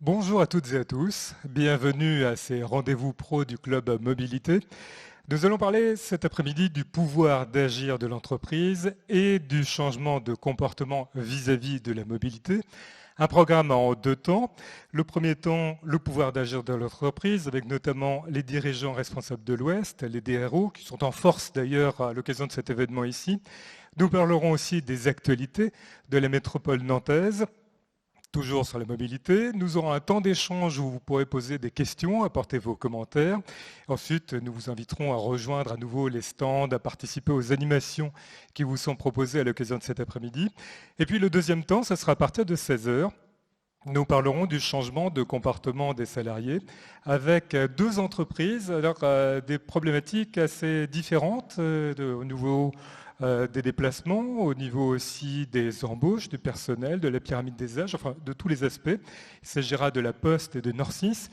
Bonjour à toutes et à tous, bienvenue à ces rendez-vous pro du Club Mobilité. Nous allons parler cet après-midi du pouvoir d'agir de l'entreprise et du changement de comportement vis-à-vis de la mobilité. Un programme en deux temps. Le premier temps, le pouvoir d'agir de l'entreprise, avec notamment les dirigeants responsables de l'Ouest, les DRO, qui sont en force d'ailleurs à l'occasion de cet événement ici. Nous parlerons aussi des actualités de la métropole nantaise. Toujours sur la mobilité, nous aurons un temps d'échange où vous pourrez poser des questions, apporter vos commentaires. Ensuite, nous vous inviterons à rejoindre à nouveau les stands, à participer aux animations qui vous sont proposées à l'occasion de cet après-midi. Et puis le deuxième temps, ça sera à partir de 16 heures. Nous parlerons du changement de comportement des salariés avec deux entreprises, des problématiques assez différentes au niveau des déplacements, au niveau aussi des embauches, du personnel, de la pyramide des âges, enfin de tous les aspects. Il s'agira de la Poste et de Nord6.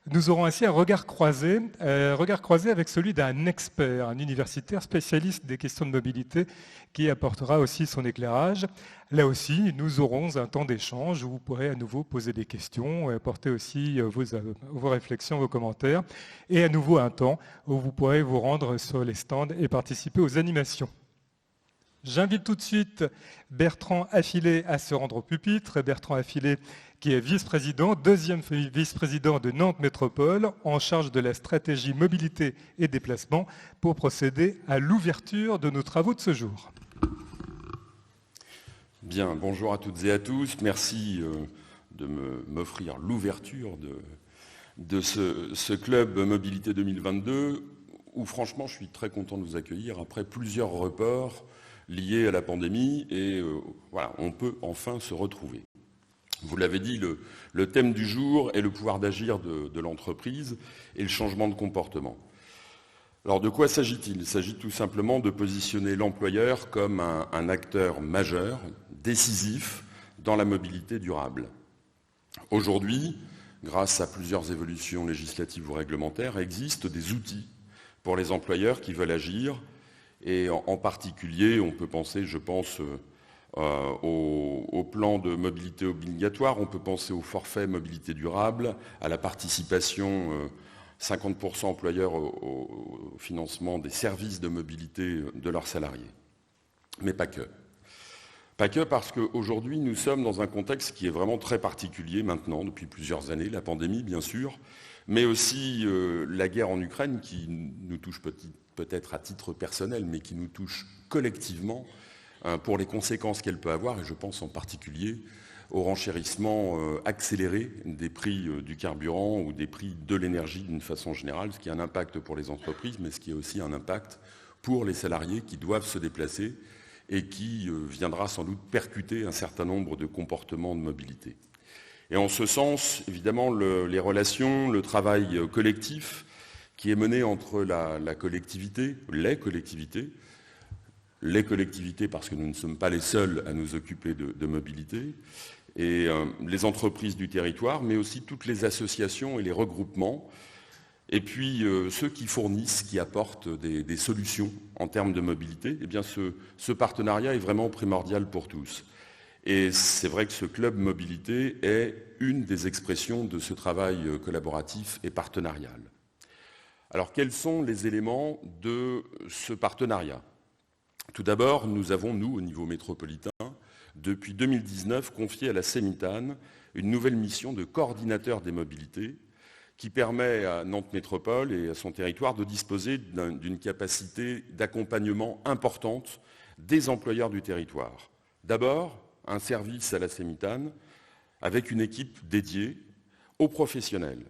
Nous aurons ainsi un regard croisé avec celui d'un expert, un universitaire spécialiste des questions de mobilité qui apportera aussi son éclairage. Là aussi, nous aurons un temps d'échange où vous pourrez à nouveau poser des questions et apporter aussi vos réflexions, vos commentaires. Et à nouveau un temps où vous pourrez vous rendre sur les stands et participer aux animations. J'invite tout de suite Bertrand Affilé à se rendre au pupitre. Bertrand Affilé, qui est vice-président, deuxième vice-président de Nantes Métropole, en charge de la stratégie mobilité et déplacement, pour procéder à l'ouverture de nos travaux de ce jour. Bien, bonjour à toutes et à tous. Merci de m'offrir l'ouverture de ce club Mobilité 2022, où franchement je suis très content de vous accueillir après plusieurs reports liés à la pandémie et voilà, on peut enfin se retrouver. Vous l'avez dit, le thème du jour est le pouvoir d'agir de l'entreprise et le changement de comportement. Alors de quoi s'agit-il ? Il s'agit tout simplement de positionner l'employeur comme un acteur majeur, décisif dans la mobilité durable. Aujourd'hui, grâce à plusieurs évolutions législatives ou réglementaires, existent des outils pour les employeurs qui veulent agir. Et en particulier, on peut penser, je pense, au plan de mobilité obligatoire, on peut penser au forfait mobilité durable, à la participation 50% employeurs au financement des services de mobilité de leurs salariés. Mais pas que. Pas que parce qu'aujourd'hui, nous sommes dans un contexte qui est vraiment très particulier maintenant, depuis plusieurs années, la pandémie bien sûr, mais aussi la guerre en Ukraine qui nous touche peut-être à titre personnel, mais qui nous touche collectivement pour les conséquences qu'elle peut avoir, et je pense en particulier au renchérissement accéléré des prix du carburant ou des prix de l'énergie d'une façon générale, ce qui a un impact pour les entreprises, mais ce qui a aussi un impact pour les salariés qui doivent se déplacer et qui viendra sans doute percuter un certain nombre de comportements de mobilité. Et en ce sens, évidemment, les relations, le travail collectif qui est mené entre la collectivité, les collectivités parce que nous ne sommes pas les seuls à nous occuper de mobilité, et les entreprises du territoire, mais aussi toutes les associations et les regroupements, et puis ceux qui fournissent, qui apportent des solutions en termes de mobilité, eh bien ce partenariat est vraiment primordial pour tous. Et c'est vrai que ce club mobilité est une des expressions de ce travail collaboratif et partenarial. Alors quels sont les éléments de ce partenariat ? Tout d'abord, nous avons, nous, au niveau métropolitain, depuis 2019, confié à la Cemitane une nouvelle mission de coordinateur des mobilités qui permet à Nantes Métropole et à son territoire de disposer d'une capacité d'accompagnement importante des employeurs du territoire. D'abord, un service à la Cemitane avec une équipe dédiée aux professionnels.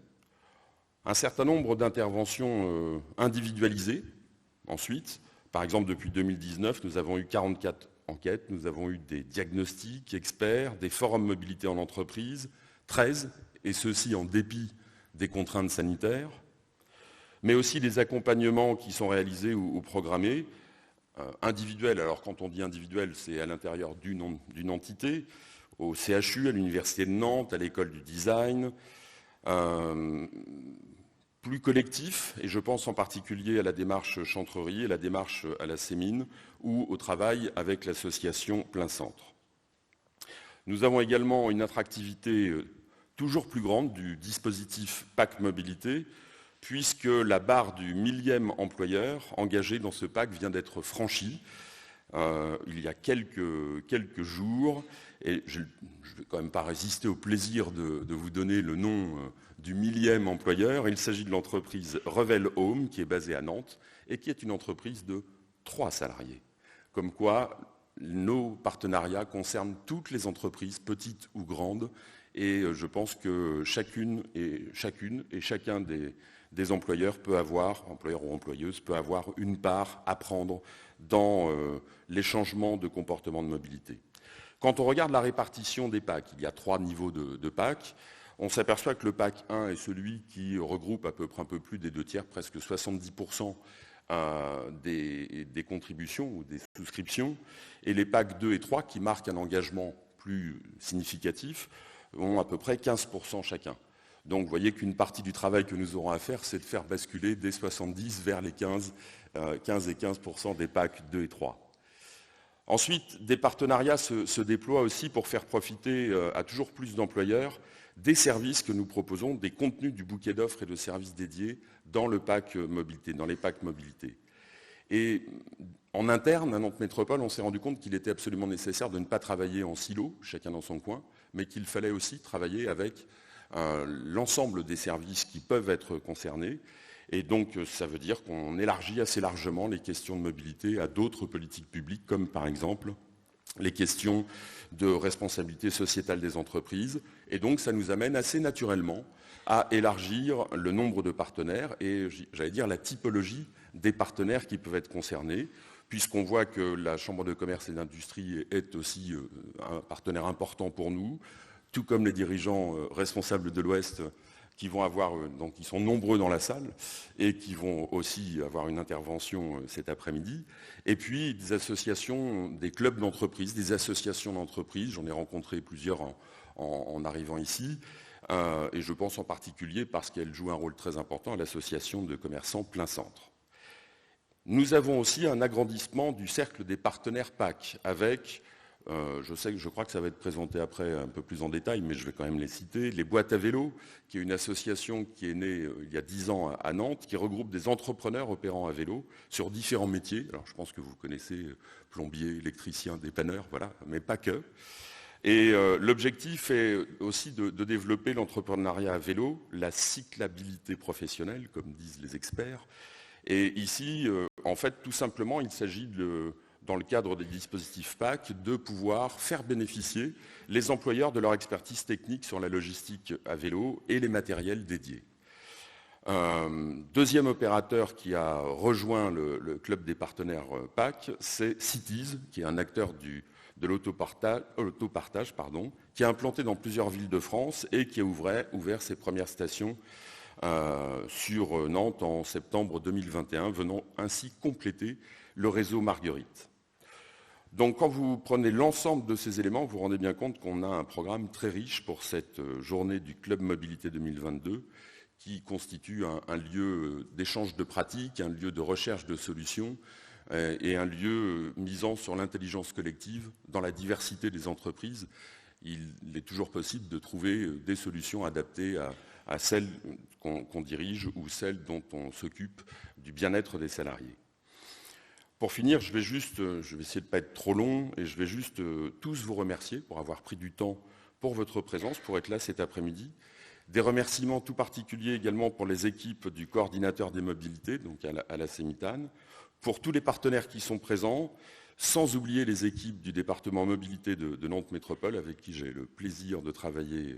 Un certain nombre d'interventions individualisées. Ensuite, par exemple, depuis 2019, nous avons eu 44 enquêtes, nous avons eu des diagnostics experts, des forums mobilité en entreprise, 13, et ceci en dépit des contraintes sanitaires, mais aussi des accompagnements qui sont réalisés ou programmés, individuels. Alors quand on dit individuel, c'est à l'intérieur d'une entité, au CHU, à l'Université de Nantes, à l'École du Design, plus collectif, et je pense en particulier à la démarche Chantrerie et la démarche à la Sémine, ou au travail avec l'association Plein Centre. Nous avons également une attractivité toujours plus grande du dispositif PAC Mobilité, puisque la barre du 1000e employeur engagé dans ce PAC vient d'être franchie il y a quelques jours. Et je ne vais quand même pas résister au plaisir de vous donner le nom du 1000e employeur. Il s'agit de l'entreprise Revel Home, qui est basée à Nantes et qui est une entreprise de 3 salariés. Comme quoi, nos partenariats concernent toutes les entreprises, petites ou grandes, et je pense que chacune et chacun des employeurs peut avoir, employeur ou employeuse, peut avoir une part à prendre dans les changements de comportement de mobilité. Quand on regarde la répartition des PAC, il y a 3 niveaux de PAC. On s'aperçoit que le PAC 1 est celui qui regroupe à peu près un peu plus des 2/3, presque 70% des contributions ou des souscriptions. Et les PAC 2 et 3, qui marquent un engagement plus significatif, ont à peu près 15% chacun. Donc vous voyez qu'une partie du travail que nous aurons à faire, c'est de faire basculer des 70 vers les 15 et 15% des PAC 2 et 3. Ensuite, des partenariats se déploient aussi pour faire profiter à toujours plus d'employeurs des services que nous proposons, des contenus du bouquet d'offres et de services dédiés dans le PAC mobilité, dans les PAC mobilité. Et en interne, à Nantes Métropole, on s'est rendu compte qu'il était absolument nécessaire de ne pas travailler en silo, chacun dans son coin, mais qu'il fallait aussi travailler avec l'ensemble des services qui peuvent être concernés. Et donc, ça veut dire qu'on élargit assez largement les questions de mobilité à d'autres politiques publiques, comme par exemple les questions de responsabilité sociétale des entreprises. Et donc, ça nous amène assez naturellement à élargir le nombre de partenaires et, j'allais dire, la typologie des partenaires qui peuvent être concernés, puisqu'on voit que la Chambre de commerce et d'industrie est aussi un partenaire important pour nous, tout comme les dirigeants responsables de l'Ouest qui vont avoir, donc ils sont nombreux dans la salle et qui vont aussi avoir une intervention cet après-midi. Et puis des associations, des clubs d'entreprise, des associations d'entreprise, j'en ai rencontré plusieurs en arrivant ici, et je pense en particulier parce qu'elles jouent un rôle très important à l'association de commerçants Plein Centre. Nous avons aussi un agrandissement du cercle des partenaires PAC avec, je crois que ça va être présenté après un peu plus en détail, mais je vais quand même les citer, les Boîtes à vélo, qui est une association qui est née il y a 10 ans à Nantes, qui regroupe des entrepreneurs opérant à vélo sur différents métiers. Alors je pense que vous connaissez plombier, électricien, dépanneur, voilà, mais pas que. Et l'objectif est aussi de développer l'entrepreneuriat à vélo, la cyclabilité professionnelle, comme disent les experts. Et ici, en fait, tout simplement, il s'agit dans le cadre des dispositifs PAC, de pouvoir faire bénéficier les employeurs de leur expertise technique sur la logistique à vélo et les matériels dédiés. Deuxième opérateur qui a rejoint le club des partenaires PAC, c'est Cities, qui est un acteur de l'autopartage, qui a implanté dans plusieurs villes de France et qui a ouvert ses premières stations sur Nantes en septembre 2021, venant ainsi compléter le réseau Marguerite. Donc quand vous prenez l'ensemble de ces éléments, vous vous rendez bien compte qu'on a un programme très riche pour cette journée du Club Mobilité 2022 qui constitue un lieu d'échange de pratiques, un lieu de recherche de solutions et un lieu misant sur l'intelligence collective dans la diversité des entreprises. Il est toujours possible de trouver des solutions adaptées à celles qu'on dirige ou celles dont on s'occupe du bien-être des salariés. Pour finir, je vais essayer de ne pas être trop long et je vais juste tous vous remercier pour avoir pris du temps pour votre présence, pour être là cet après-midi. Des remerciements tout particuliers également pour les équipes du coordinateur des mobilités, donc à la CEMITAN, pour tous les partenaires qui sont présents, sans oublier les équipes du département mobilité de Nantes Métropole, avec qui j'ai le plaisir de travailler,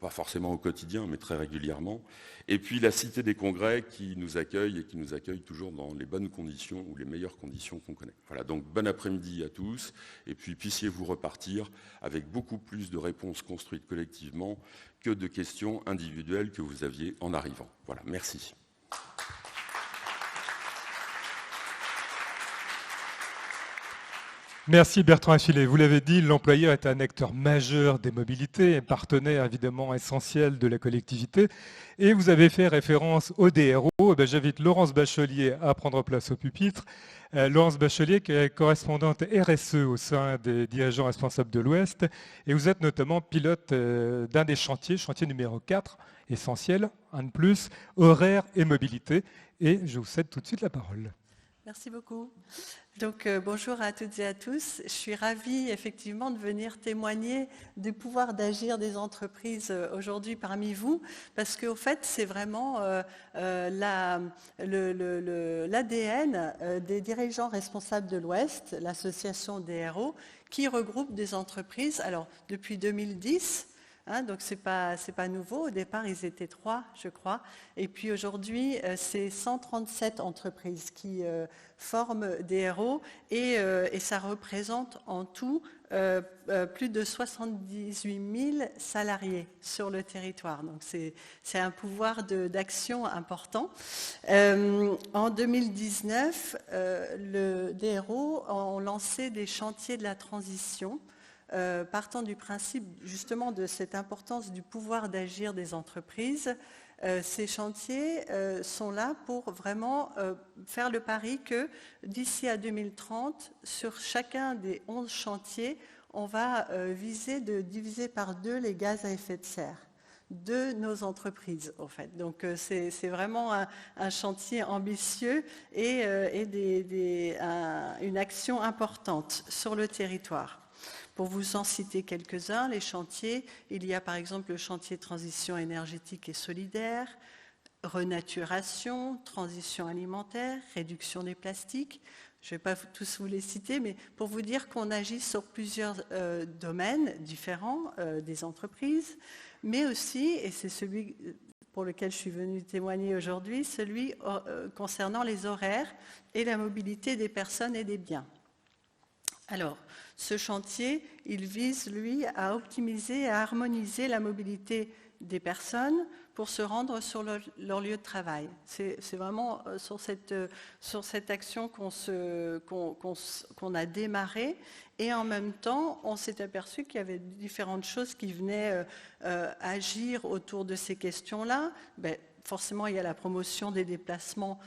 pas forcément au quotidien, mais très régulièrement. Et puis la Cité des Congrès qui nous accueille et qui nous accueille toujours dans les bonnes conditions ou les meilleures conditions qu'on connaît. Voilà, donc bon après-midi à tous, et puis puissiez-vous repartir avec beaucoup plus de réponses construites collectivement que de questions individuelles que vous aviez en arrivant. Voilà, merci. Merci Bertrand Achille. Vous l'avez dit, l'employeur est un acteur majeur des mobilités, un partenaire évidemment essentiel de la collectivité. Et vous avez fait référence au DRO. J'invite Laurence Bachelier à prendre place au pupitre. Laurence Bachelier, qui est correspondante RSE au sein des dirigeants responsables de l'Ouest. Et vous êtes notamment pilote d'un des chantiers, chantier numéro 4, essentiel, un de plus, horaire et mobilité. Et je vous cède tout de suite la parole. Merci beaucoup. Donc bonjour à toutes et à tous. Je suis ravie effectivement de venir témoigner du pouvoir d'agir des entreprises aujourd'hui parmi vous, parce qu'au fait c'est vraiment l'ADN des dirigeants responsables de l'Ouest, l'association DRO, qui regroupe des entreprises. Alors depuis 2010. Donc c'est pas nouveau. Au départ, ils étaient 3, je crois. Et puis aujourd'hui, c'est 137 entreprises qui forment des RO et ça représente en tout plus de 78 000 salariés sur le territoire. Donc c'est un pouvoir d'action important. En 2019, le DRO ont lancé des chantiers de la transition. Partant du principe justement de cette importance du pouvoir d'agir des entreprises, ces chantiers sont là pour vraiment faire le pari que d'ici à 2030, sur chacun des 11 chantiers, on va viser de diviser par 2 les gaz à effet de serre de nos entreprises, en fait. Donc c'est vraiment un chantier ambitieux et une action importante sur le territoire. Pour vous en citer quelques-uns, les chantiers, il y a par exemple le chantier transition énergétique et solidaire, renaturation, transition alimentaire, réduction des plastiques. Je ne vais pas tous vous les citer, mais pour vous dire qu'on agit sur plusieurs domaines différents des entreprises, mais aussi, et c'est celui pour lequel je suis venue témoigner aujourd'hui, celui concernant les horaires et la mobilité des personnes et des biens. Alors, ce chantier, il vise, lui, à optimiser et à harmoniser la mobilité des personnes pour se rendre sur leur lieu de travail. C'est vraiment sur cette action qu'on a démarré, et en même temps, on s'est aperçu qu'il y avait différentes choses qui venaient agir autour de ces questions-là. Forcément, il y a la promotion des déplacements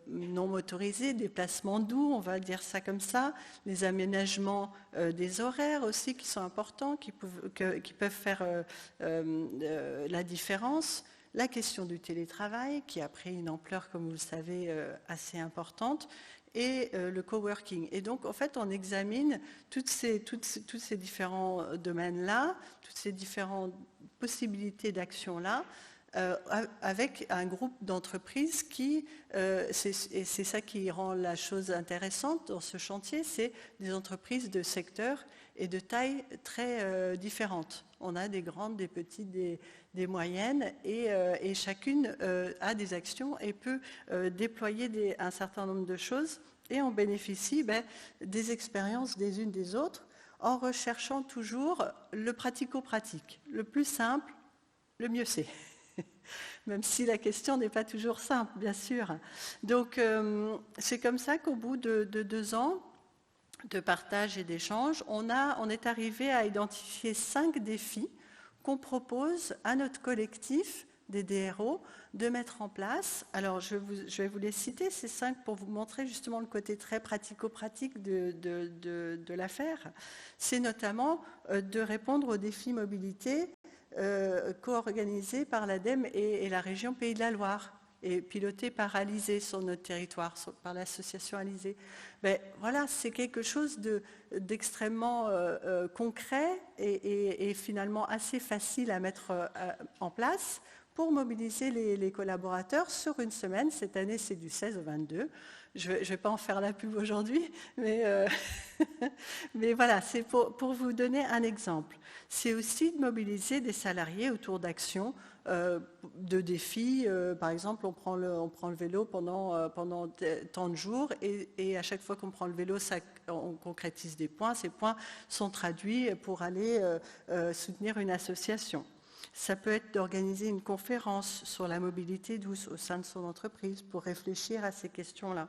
non motorisés, déplacements doux, on va dire ça comme ça, les aménagements des horaires aussi qui sont importants, qui peuvent faire la différence, la question du télétravail qui a pris une ampleur, comme vous le savez, assez importante, et le coworking. Et donc, en fait, on examine tous ces différents domaines-là, toutes ces différentes possibilités d'action-là, avec un groupe d'entreprises qui, et c'est ça qui rend la chose intéressante dans ce chantier, c'est des entreprises de secteurs et de tailles très différentes. On a des grandes, des petites, des moyennes, et chacune a des actions et peut déployer un certain nombre de choses, et on bénéficie des expériences des unes des autres en recherchant toujours le pratico-pratique. Le plus simple, le mieux c'est. Même si la question n'est pas toujours simple, bien sûr. Donc, c'est comme ça qu'au bout de 2 ans de partage et d'échange, on est arrivé à identifier 5 défis qu'on propose à notre collectif des DRO de mettre en place. Alors, je vais vous les citer, ces 5, pour vous montrer justement le côté très pratico-pratique de l'affaire. C'est notamment de répondre aux défis mobilité co-organisé par l'ADEME et la région Pays de la Loire et piloté par Alizé sur notre territoire, par l'association Alizé. Voilà, c'est quelque chose d'extrêmement concret et finalement assez facile à mettre en place pour mobiliser les collaborateurs sur une semaine. Cette année, c'est du 16 au 22. Je ne vais pas en faire la pub aujourd'hui, mais voilà, c'est pour vous donner un exemple. C'est aussi de mobiliser des salariés autour d'actions, de défis. Par exemple, on prend le vélo pendant tant de jours, et à chaque fois qu'on prend le vélo, on concrétise des points. Ces points sont traduits pour aller soutenir une association. Ça peut être d'organiser une conférence sur la mobilité douce au sein de son entreprise pour réfléchir à ces questions-là.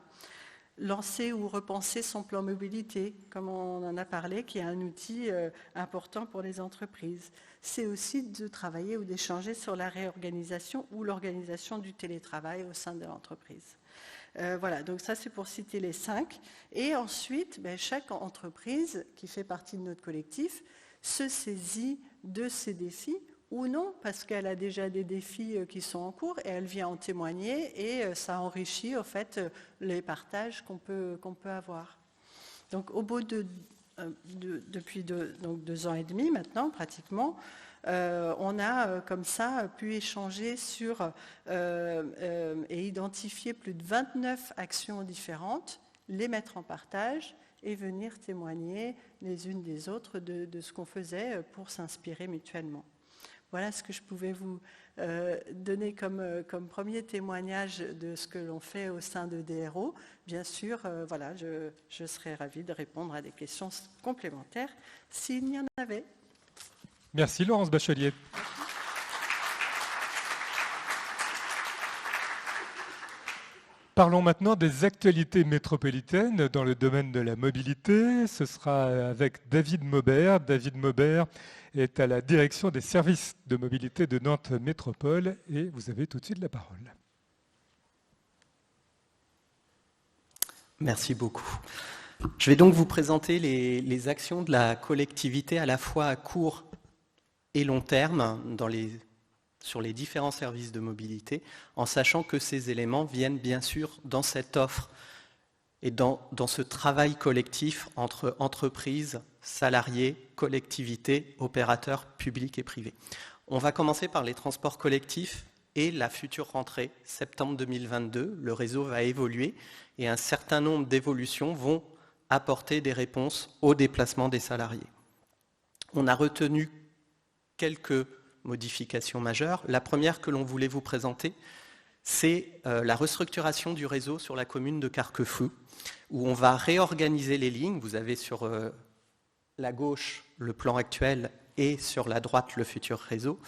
lancer ou repenser son plan mobilité, comme on en a parlé, qui est un outil important pour les entreprises. C'est aussi de travailler ou d'échanger sur la réorganisation ou l'organisation du télétravail au sein de l'entreprise. Voilà, donc ça c'est pour citer les 5. Et ensuite, chaque entreprise qui fait partie de notre collectif se saisit de ces défis ou non, parce qu'elle a déjà des défis qui sont en cours et elle vient en témoigner et ça enrichit en fait les partages qu'on peut avoir. Donc au bout depuis 2 ans et demi maintenant pratiquement, on a comme ça pu échanger sur et identifier plus de 29 actions différentes, les mettre en partage et venir témoigner les unes des autres de ce qu'on faisait pour s'inspirer mutuellement. Voilà ce que je pouvais vous donner comme premier témoignage de ce que l'on fait au sein de DRO. Bien sûr, voilà, je serais ravie de répondre à des questions complémentaires s'il y en avait. Merci Laurence Bachelier. Parlons maintenant des actualités métropolitaines dans le domaine de la mobilité. Ce sera avec David Maubert. David Maubert est à la direction des services de mobilité de Nantes Métropole et vous avez tout de suite la parole. Merci beaucoup. Je vais donc vous présenter les actions de la collectivité à la fois à court et long terme sur les différents services de mobilité, en sachant que ces éléments viennent bien sûr dans cette offre et dans ce travail collectif entre entreprises, salariés, collectivités, opérateurs publics et privés. On va commencer par les transports collectifs et la future rentrée, septembre 2022. Le réseau va évoluer et un certain nombre d'évolutions vont apporter des réponses aux déplacements des salariés. On a retenu quelques modifications majeures. La première que l'on voulait vous présenter, c'est la restructuration du réseau sur la commune de Carquefou, où on va réorganiser les lignes. Vous avez sur la gauche le plan actuel et sur la droite le futur réseau.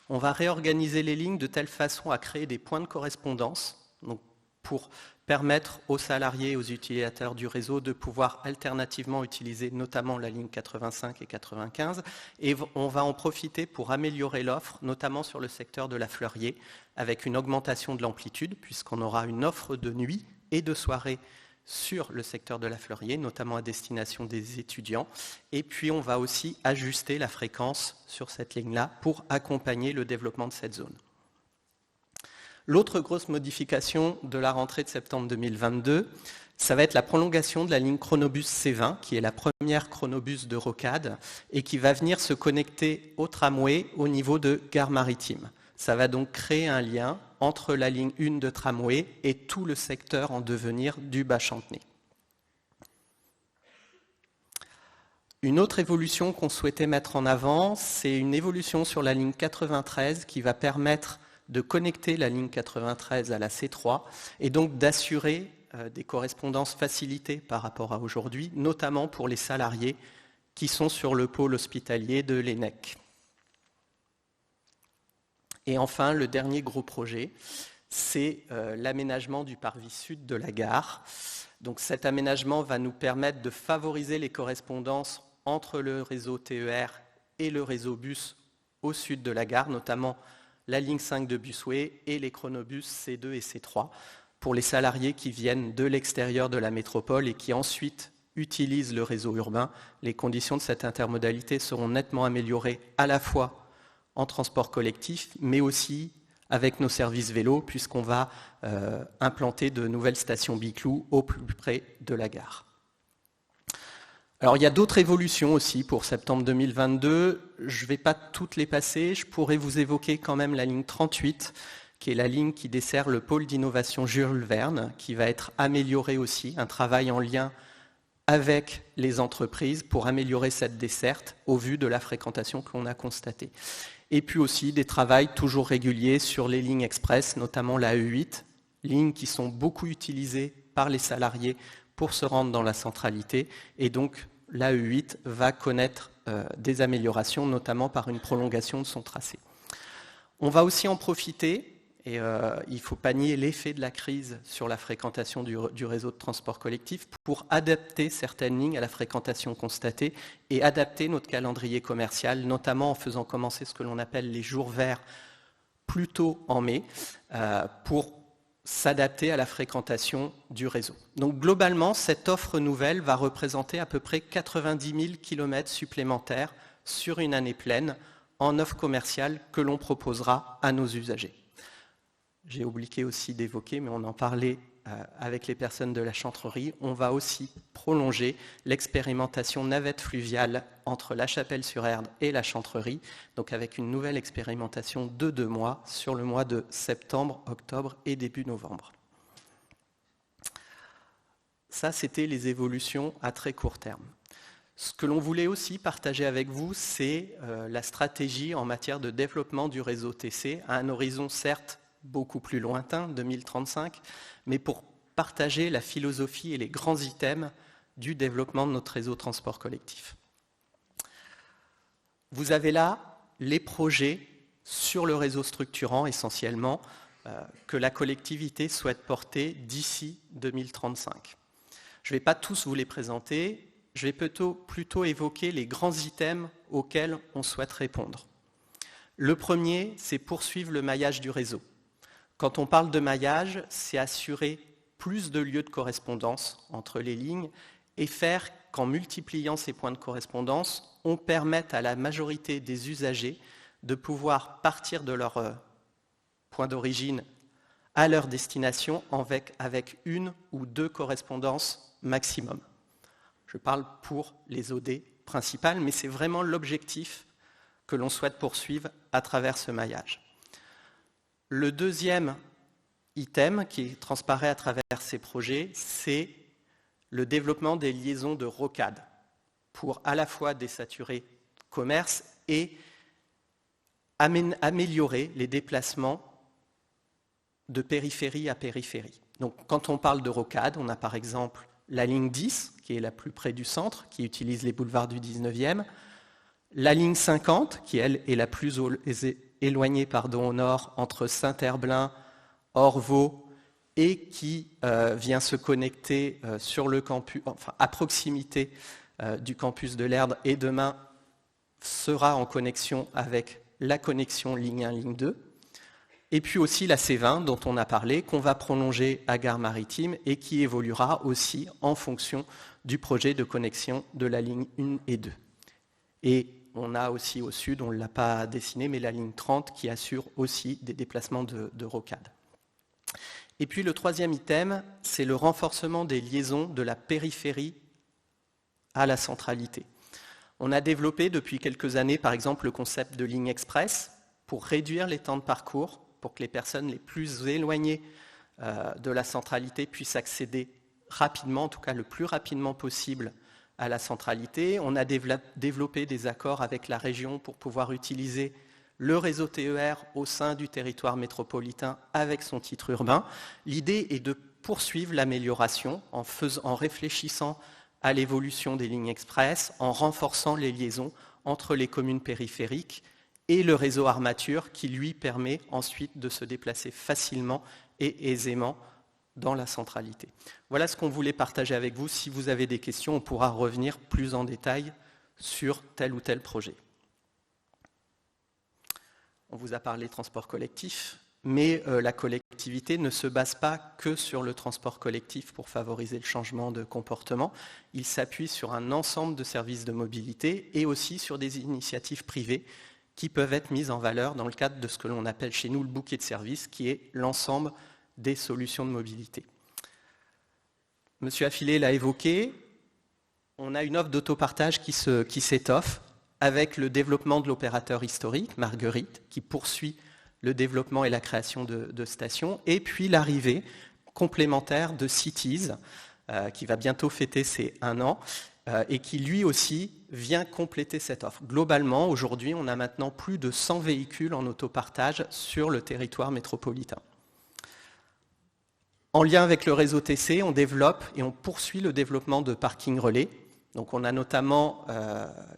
On va réorganiser les lignes de telle façon à créer des points de correspondance, donc pour permettre aux salariés et aux utilisateurs du réseau de pouvoir alternativement utiliser notamment la ligne 85 et 95. Et on va en profiter pour améliorer l'offre, notamment sur le secteur de la Fleurier, avec une augmentation de l'amplitude, puisqu'on aura une offre de nuit et de soirée sur le secteur de la Fleurier, notamment à destination des étudiants. Et puis on va aussi ajuster la fréquence sur cette ligne-là pour accompagner le développement de cette zone. L'autre grosse modification de la rentrée de septembre 2022, ça va être la prolongation de la ligne Chronobus C20, qui est la première Chronobus de rocade et qui va venir se connecter au tramway au niveau de Gare Maritime. Ça va donc créer un lien entre la ligne 1 de tramway et tout le secteur en devenir du Bas-Chantenay. Une autre évolution qu'on souhaitait mettre en avant, c'est une évolution sur la ligne 93 qui va permettre de connecter la ligne 93 à la C3 et donc d'assurer des correspondances facilitées par rapport à aujourd'hui, notamment pour les salariés qui sont sur le pôle hospitalier de l'ENEC. Et enfin, le dernier gros projet, c'est l'aménagement du parvis sud de la gare. Donc cet aménagement va nous permettre de favoriser les correspondances entre le réseau TER et le réseau bus au sud de la gare, notamment la ligne 5 de Busway et les chronobus C2 et C3 pour les salariés qui viennent de l'extérieur de la métropole et qui ensuite utilisent le réseau urbain. Les conditions de cette intermodalité seront nettement améliorées à la fois en transport collectif, mais aussi avec nos services vélos, puisqu'on va implanter de nouvelles stations Biclou au plus près de la gare. Alors il y a d'autres évolutions aussi pour septembre 2022. Je ne vais pas toutes les passer, je pourrais vous évoquer quand même la ligne 38, qui est la ligne qui dessert le pôle d'innovation Jules Verne, qui va être améliorée aussi, un travail en lien avec les entreprises pour améliorer cette desserte au vu de la fréquentation que l'on a constatée. Et puis aussi des travaux toujours réguliers sur les lignes express, notamment la E8, lignes qui sont beaucoup utilisées par les salariés pour se rendre dans la centralité. Et donc la E8 va connaître des améliorations, notamment par une prolongation de son tracé. On va aussi en profiter Et il ne faut pas nier l'effet de la crise sur la fréquentation du réseau de transport collectif pour adapter certaines lignes à la fréquentation constatée et adapter notre calendrier commercial, notamment en faisant commencer ce que l'on appelle les jours verts plus tôt en mai, pour s'adapter à la fréquentation du réseau. Donc globalement, cette offre nouvelle va représenter à peu près 90 000 km supplémentaires sur une année pleine en offre commerciale que l'on proposera à nos usagers. J'ai oublié aussi d'évoquer, mais on en parlait avec les personnes de la Chantrerie, on va aussi prolonger l'expérimentation navette fluviale entre La Chapelle-sur-Erdre et la Chantrerie, donc avec une nouvelle expérimentation de 2 mois sur le mois de septembre, octobre et début novembre. Ça, c'était les évolutions à très court terme. Ce que l'on voulait aussi partager avec vous, c'est la stratégie en matière de développement du réseau TC, à un horizon certes beaucoup plus lointain, 2035, mais pour partager la philosophie et les grands items du développement de notre réseau transport collectif. Vous avez là les projets sur le réseau structurant essentiellement que la collectivité souhaite porter d'ici 2035. Je ne vais pas tous vous les présenter, je vais plutôt évoquer les grands items auxquels on souhaite répondre. Le premier, c'est poursuivre le maillage du réseau. Quand on parle de maillage, c'est assurer plus de lieux de correspondance entre les lignes et faire qu'en multipliant ces points de correspondance, on permette à la majorité des usagers de pouvoir partir de leur point d'origine à leur destination avec 1 ou 2 correspondances maximum. Je parle pour les OD principales, mais c'est vraiment l'objectif que l'on souhaite poursuivre à travers ce maillage. Le deuxième item qui transparaît à travers ces projets, c'est le développement des liaisons de rocade pour à la fois désaturer commerce et améliorer les déplacements de périphérie à périphérie. Donc, quand on parle de rocade, on a par exemple la ligne 10, qui est la plus près du centre, qui utilise les boulevards du 19e, la ligne 50, qui elle est la plus éloignée au nord, entre Saint-Herblain, Orvaux, et qui vient se connecter sur le campus, enfin à proximité du campus de l'Erdre, et demain sera en connexion avec la connexion ligne 1, ligne 2. Et puis aussi la C20 dont on a parlé, qu'on va prolonger à Gare Maritime et qui évoluera aussi en fonction du projet de connexion de la ligne 1 et 2. Et on a aussi au sud, on ne l'a pas dessiné, mais la ligne 30 qui assure aussi des déplacements de rocade. Et puis le troisième item, c'est le renforcement des liaisons de la périphérie à la centralité. On a développé depuis quelques années, par exemple, le concept de ligne express pour réduire les temps de parcours, pour que les personnes les plus éloignées de la centralité puissent accéder rapidement, en tout cas le plus rapidement possible, à la centralité. On a développé des accords avec la région pour pouvoir utiliser le réseau TER au sein du territoire métropolitain avec son titre urbain. L'idée est de poursuivre l'amélioration en réfléchissant à l'évolution des lignes express, en renforçant les liaisons entre les communes périphériques et le réseau armature qui lui permet ensuite de se déplacer facilement et aisément dans la centralité. Voilà ce qu'on voulait partager avec vous. Si vous avez des questions, on pourra revenir plus en détail sur tel ou tel projet. On vous a parlé de transport collectif, mais la collectivité ne se base pas que sur le transport collectif pour favoriser le changement de comportement. Il s'appuie sur un ensemble de services de mobilité et aussi sur des initiatives privées qui peuvent être mises en valeur dans le cadre de ce que l'on appelle chez nous le bouquet de services, qui est l'ensemble des solutions de mobilité. Monsieur Affilé l'a évoqué, on a une offre d'autopartage qui s'étoffe avec le développement de l'opérateur historique, Marguerite, qui poursuit le développement et la création de stations, et puis l'arrivée complémentaire de Cities, qui va bientôt fêter ses 1 an, et qui lui aussi vient compléter cette offre. Globalement, aujourd'hui, on a maintenant plus de 100 véhicules en autopartage sur le territoire métropolitain. En lien avec le réseau TC, on développe et on poursuit le développement de parkings relais. Donc on a notamment,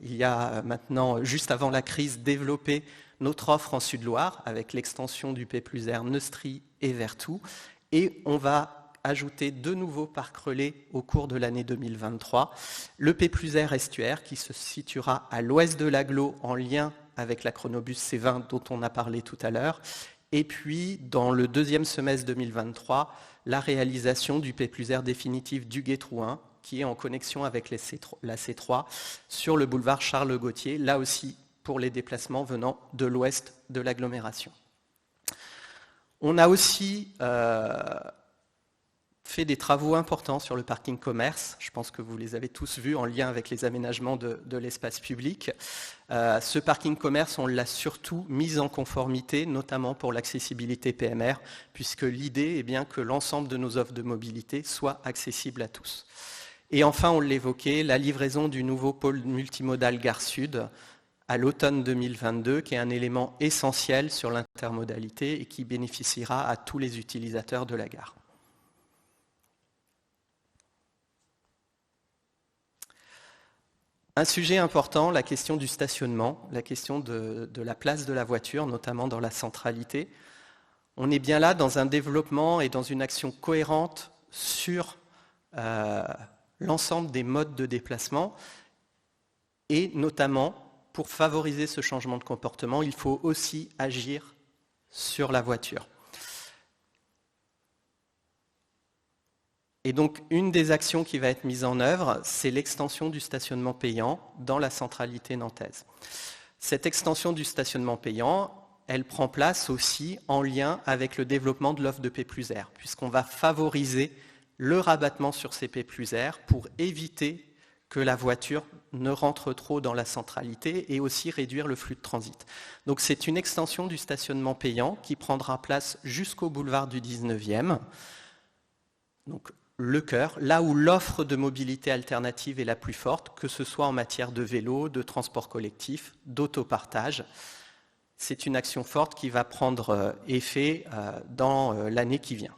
il y a maintenant, juste avant la crise, développé notre offre en Sud-Loire avec l'extension du P+R Neustrie et Vertou. Et on va ajouter 2 nouveaux parcs relais au cours de l'année 2023. Le P+R Estuaire qui se situera à l'ouest de l'Agglo en lien avec la Chronobus C20 dont on a parlé tout à l'heure. Et puis, dans le 2e semestre 2023, la réalisation du P+R définitif du Gué-Trouin, qui est en connexion avec la C3 sur le boulevard Charles-Gautier, là aussi pour les déplacements venant de l'ouest de l'agglomération. On a aussi fait des travaux importants sur le parking commerce. Je pense que vous les avez tous vus en lien avec les aménagements de l'espace public. Ce parking commerce, on l'a surtout mis en conformité, notamment pour l'accessibilité PMR, puisque l'idée est bien que l'ensemble de nos offres de mobilité soient accessibles à tous. Et enfin, on l'évoquait, la livraison du nouveau pôle multimodal Gare Sud à l'automne 2022, qui est un élément essentiel sur l'intermodalité et qui bénéficiera à tous les utilisateurs de la gare. Un sujet important, la question du stationnement, la question de la place de la voiture, notamment dans la centralité. On est bien là dans un développement et dans une action cohérente sur l'ensemble des modes de déplacement et notamment pour favoriser ce changement de comportement, il faut aussi agir sur la voiture. Et donc, une des actions qui va être mise en œuvre, c'est l'extension du stationnement payant dans la centralité nantaise. Cette extension du stationnement payant, elle prend place aussi en lien avec le développement de l'offre de P+R, puisqu'on va favoriser le rabattement sur ces P+R pour éviter que la voiture ne rentre trop dans la centralité et aussi réduire le flux de transit. Donc c'est une extension du stationnement payant qui prendra place jusqu'au boulevard du 19e. Donc le cœur, là où l'offre de mobilité alternative est la plus forte, que ce soit en matière de vélo, de transport collectif, d'autopartage. C'est une action forte qui va prendre effet dans l'année qui vient.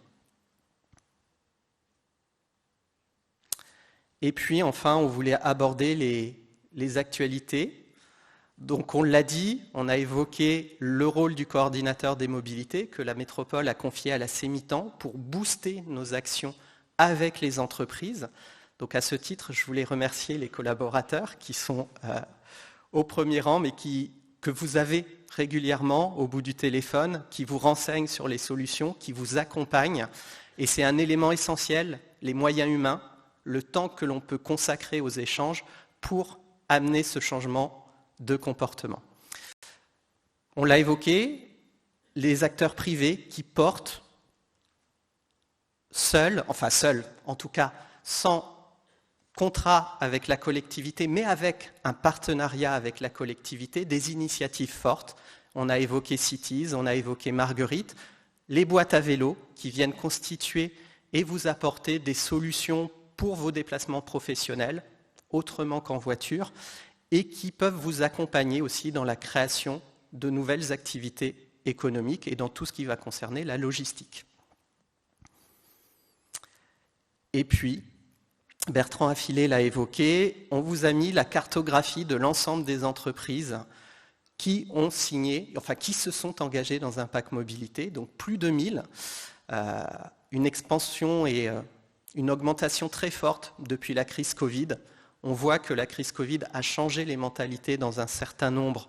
Et puis enfin, on voulait aborder les actualités. Donc on l'a dit, on a évoqué le rôle du coordinateur des mobilités que la métropole a confié à la CEMITAN pour booster nos actions avec les entreprises. Donc à ce titre, je voulais remercier les collaborateurs qui sont au premier rang, mais que vous avez régulièrement au bout du téléphone, qui vous renseignent sur les solutions, qui vous accompagnent. Et c'est un élément essentiel, les moyens humains, le temps que l'on peut consacrer aux échanges pour amener ce changement de comportement. On l'a évoqué, les acteurs privés qui portent seuls, en tout cas sans contrat avec la collectivité, mais avec un partenariat avec la collectivité, des initiatives fortes. On a évoqué Cities, on a évoqué Marguerite, les boîtes à vélo qui viennent constituer et vous apporter des solutions pour vos déplacements professionnels, autrement qu'en voiture, et qui peuvent vous accompagner aussi dans la création de nouvelles activités économiques et dans tout ce qui va concerner la logistique. Et puis, Bertrand Affilé l'a évoqué, on vous a mis la cartographie de l'ensemble des entreprises qui ont signé, qui se sont engagées dans un pacte mobilité, donc plus de 1000, une expansion et une augmentation très forte depuis la crise Covid. On voit que la crise Covid a changé les mentalités dans un certain nombre,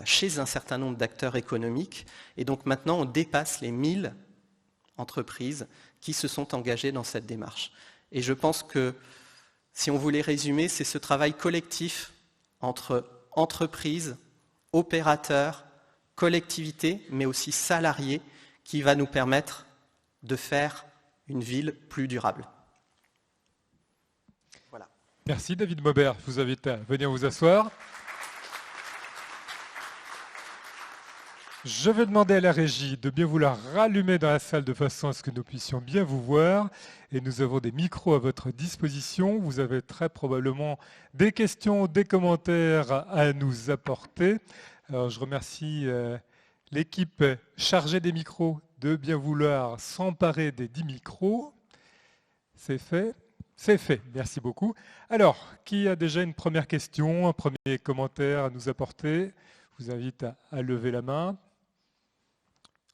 chez un certain nombre d'acteurs économiques. Et donc maintenant, on dépasse les 1000 entreprises qui se sont engagées dans cette démarche. Et je pense que, si on voulait résumer, c'est ce travail collectif entre entreprises, opérateurs, collectivités, mais aussi salariés, qui va nous permettre de faire une ville plus durable. Voilà. Merci David Maubert, je vous invite à venir vous asseoir. Je vais demander à la régie de bien vouloir rallumer dans la salle de façon à ce que nous puissions bien vous voir. Et nous avons des micros à votre disposition. Vous avez très probablement des questions, des commentaires à nous apporter. Alors, je remercie l'équipe chargée des micros de bien vouloir s'emparer des 10 micros. C'est fait. C'est fait. Merci beaucoup. Alors, qui a déjà une première question, un premier commentaire à nous apporter ? Je vous invite à lever la main.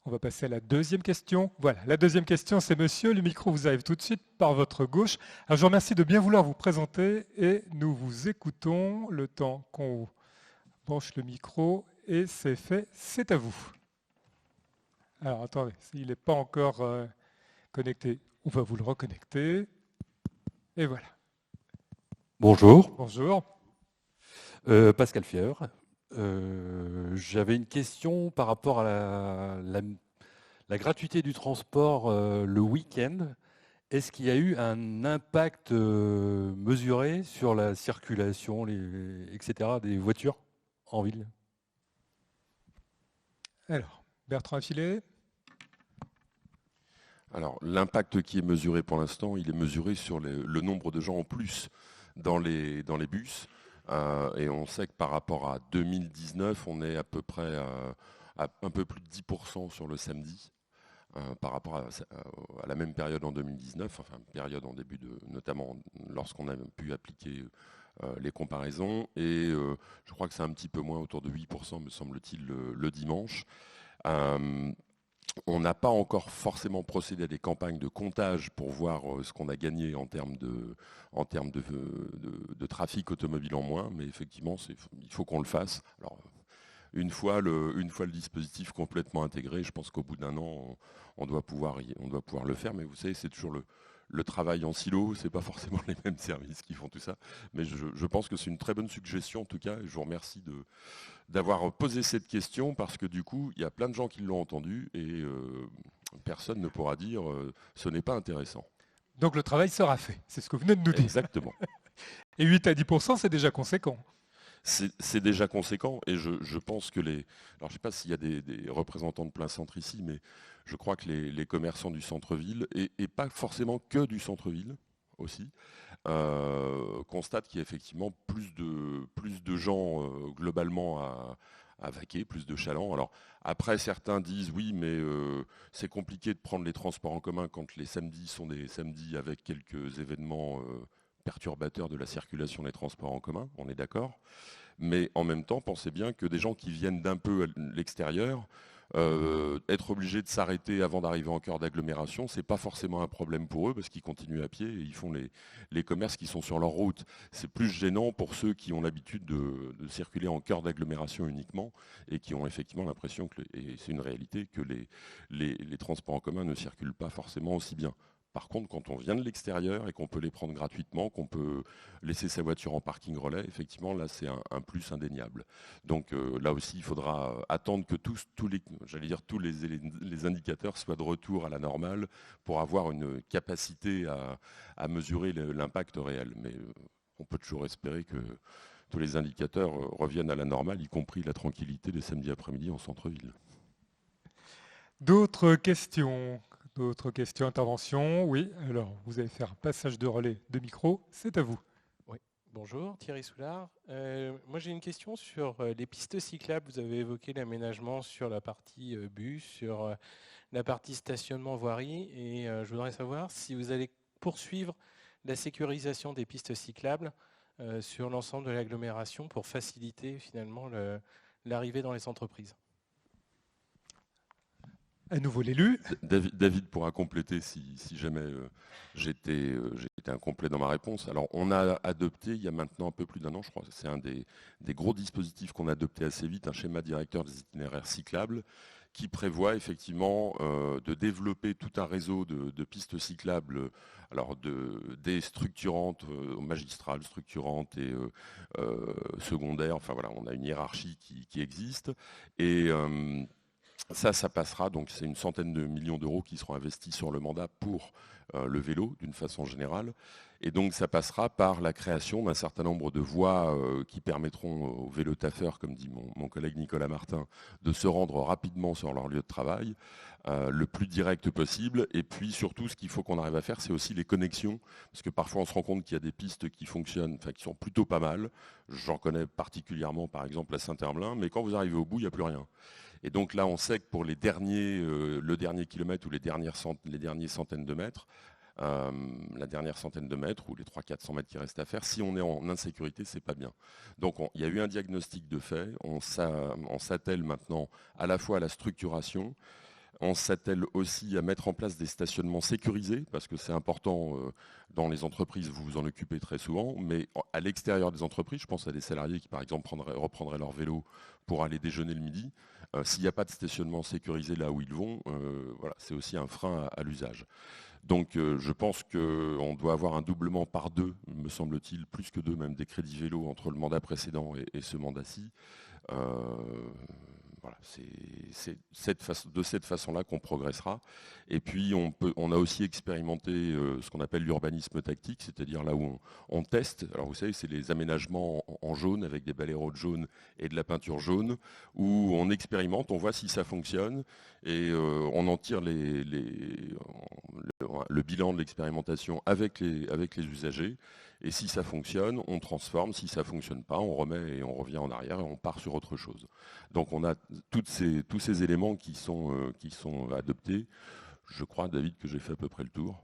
On va passer à la deuxième question. Voilà, la deuxième question, c'est monsieur. Le micro vous arrive tout de suite par votre gauche. Alors, je vous remercie de bien vouloir vous présenter et nous vous écoutons le temps qu'on branche le micro et c'est fait, c'est à vous. Alors, attendez, il n'est pas encore connecté. On va vous le reconnecter. Et voilà. Bonjour. Bonjour. Pascal Fièvre. J'avais une question par rapport à la gratuité du transport le week-end. Est-ce qu'il y a eu un impact mesuré sur la circulation, etc., des voitures en ville? Alors, Bertrand Affilé. Alors, l'impact qui est mesuré pour l'instant, il est mesuré sur le nombre de gens en plus dans les bus. Et on sait que par rapport à 2019, on est à peu près à un peu plus de 10% sur le samedi, par rapport à la même période en 2019, enfin période en début notamment lorsqu'on a pu appliquer les comparaisons. Et je crois que c'est un petit peu moins, autour de 8%, me semble-t-il, le dimanche. On n'a pas encore forcément procédé à des campagnes de comptage pour voir ce qu'on a gagné en termes de trafic automobile en moins, mais effectivement, il faut qu'on le fasse. Alors, une fois le dispositif complètement intégré, je pense qu'au bout d'un an, on doit pouvoir le faire. Mais vous savez, c'est toujours le travail en silo, c'est pas forcément les mêmes services qui font tout ça. Mais je pense que c'est une très bonne suggestion en tout cas, et je vous remercie d'avoir posé cette question, parce que du coup, il y a plein de gens qui l'ont entendu et personne ne pourra dire ce n'est pas intéressant. Donc le travail sera fait, c'est ce que vous venez de nous dire. Exactement. Et 8 à 10%, c'est déjà conséquent. C'est déjà conséquent, et je pense que alors je ne sais pas s'il y a des représentants de plein centre ici, mais je crois que les commerçants du centre-ville, et pas forcément que du centre-ville aussi, constatent qu'il y a effectivement plus de gens globalement à vaquer, plus de chalands. Alors après, certains disent oui, mais c'est compliqué de prendre les transports en commun quand les samedis sont des samedis avec quelques événements perturbateurs de la circulation des transports en commun, on est d'accord. Mais en même temps, pensez bien que des gens qui viennent d'un peu à l'extérieur, être obligés de s'arrêter avant d'arriver en cœur d'agglomération, c'est pas forcément un problème pour eux, parce qu'ils continuent à pied et ils font les commerces qui sont sur leur route. C'est plus gênant pour ceux qui ont l'habitude de circuler en cœur d'agglomération uniquement et qui ont effectivement l'impression et c'est une réalité, que les transports en commun ne circulent pas forcément aussi bien. Par contre, quand on vient de l'extérieur et qu'on peut les prendre gratuitement, qu'on peut laisser sa voiture en parking relais, effectivement, là, c'est un plus indéniable. Donc là aussi, il faudra attendre que tous les indicateurs soient de retour à la normale pour avoir une capacité à mesurer l'impact réel. Mais on peut toujours espérer que tous les indicateurs reviennent à la normale, y compris la tranquillité des samedis après-midi en centre-ville. D'autres questions, interventions? Oui, alors vous allez faire un passage de relais de micro, c'est à vous. Oui, bonjour, Thierry Soulard. Moi j'ai une question sur les pistes cyclables. Vous avez évoqué l'aménagement sur la partie bus, sur la partie stationnement voirie, et je voudrais savoir si vous allez poursuivre la sécurisation des pistes cyclables sur l'ensemble de l'agglomération pour faciliter finalement l'arrivée dans les entreprises. À nouveau l'élu. David pourra compléter si jamais j'étais incomplet dans ma réponse. Alors, on a adopté, il y a maintenant un peu plus d'un an, je crois, c'est un des gros dispositifs qu'on a adopté assez vite, un schéma directeur des itinéraires cyclables, qui prévoit effectivement de développer tout un réseau de pistes cyclables, alors des structurantes, magistrales, structurantes et secondaires. Enfin voilà, on a une hiérarchie qui existe. Et ça passera, donc c'est une centaine de millions d'euros qui seront investis sur le mandat pour le vélo d'une façon générale. Et donc ça passera par la création d'un certain nombre de voies qui permettront aux vélotaffeurs, comme dit mon collègue Nicolas Martin, de se rendre rapidement sur leur lieu de travail, le plus direct possible. Et puis surtout, ce qu'il faut qu'on arrive à faire, c'est aussi les connexions, parce que parfois on se rend compte qu'il y a des pistes qui fonctionnent, enfin qui sont plutôt pas mal. J'en connais particulièrement par exemple à Saint-Herblain, mais quand vous arrivez au bout, il n'y a plus rien. Et donc là, on sait que pour le dernier kilomètre ou les dernières centaines de mètres, la dernière centaine de mètres ou les 300-400 mètres qui restent à faire. Si on est en insécurité, c'est pas bien. Donc il y a eu un diagnostic de fait. On s'attelle maintenant à la fois à la structuration. On s'attelle aussi à mettre en place des stationnements sécurisés, parce que c'est important dans les entreprises, vous vous en occupez très souvent, mais à l'extérieur des entreprises, je pense à des salariés qui par exemple reprendraient leur vélo pour aller déjeuner le midi. S'il n'y a pas de stationnement sécurisé là où ils vont, voilà, c'est aussi un frein à l'usage. Donc je pense qu'on doit avoir un doublement par 2, me semble-t-il, plus que 2 même, des crédits vélo entre le mandat précédent et ce mandat-ci. Voilà, c'est de cette façon-là qu'on progressera. Et puis on a aussi expérimenté ce qu'on appelle l'urbanisme tactique, c'est-à-dire là où on teste. Alors vous savez, c'est les aménagements en jaune avec des balaireaux de jaune et de la peinture jaune, où on expérimente, on voit si ça fonctionne et on en tire le bilan de l'expérimentation avec les usagers. Et si ça fonctionne, on transforme. Si ça ne fonctionne pas, on remet et on revient en arrière et on part sur autre chose. Donc on a tous ces éléments qui sont adoptés. Je crois, David, que j'ai fait à peu près le tour.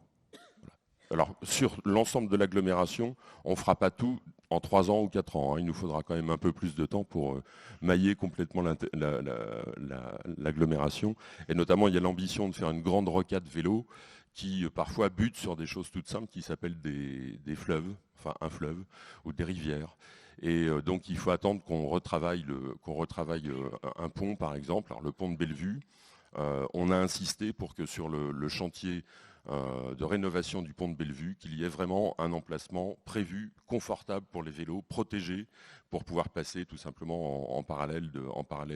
Voilà. Alors sur l'ensemble de l'agglomération, on ne fera pas tout en 3 ans ou 4 ans. Il nous faudra quand même un peu plus de temps pour mailler complètement l'agglomération. Et notamment, il y a l'ambition de faire une grande rocade vélo qui parfois bute sur des choses toutes simples qui s'appellent des fleuves, enfin un fleuve, ou des rivières. Et donc il faut attendre qu'on retravaille un pont, par exemple, alors le pont de Bellevue. On a insisté pour que sur le chantier de rénovation du pont de Bellevue, qu'il y ait vraiment un emplacement prévu, confortable pour les vélos, protégé, pour pouvoir passer tout simplement en parallèle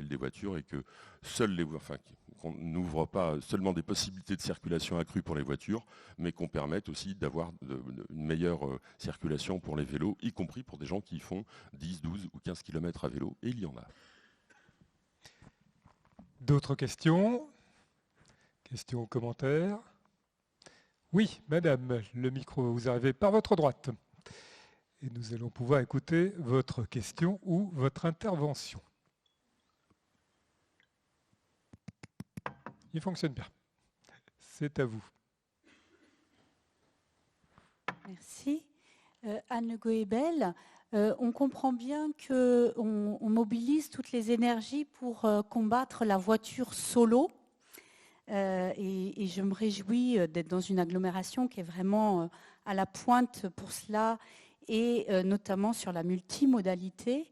des voitures et que qu'on n'ouvre pas seulement des possibilités de circulation accrues pour les voitures, mais qu'on permette aussi d'avoir une meilleure circulation pour les vélos, y compris pour des gens qui font 10, 12 ou 15 km à vélo, et il y en a. D'autres questions? Questions ou commentaires? Oui, madame, le micro, vous arrivez par votre droite. Et nous allons pouvoir écouter votre question ou votre intervention. Il fonctionne bien. C'est à vous. Merci. Anne Goebel, on comprend bien qu'on mobilise toutes les énergies pour combattre la voiture solo. Et je me réjouis d'être dans une agglomération qui est vraiment à la pointe pour cela, et notamment sur la multimodalité.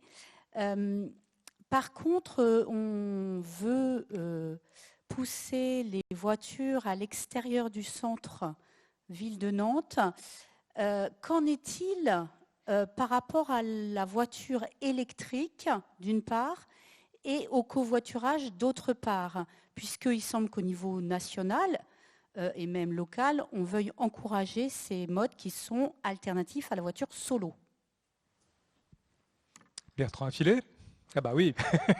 Par contre, on veut pousser les voitures à l'extérieur du centre-ville de Nantes. Qu'en est-il par rapport à la voiture électrique, d'une part, et au covoiturage, d'autre part, puisqu'il semble qu'au niveau national et même local, on veuille encourager ces modes qui sont alternatifs à la voiture solo. Bertrand Affilé? Ah bah oui,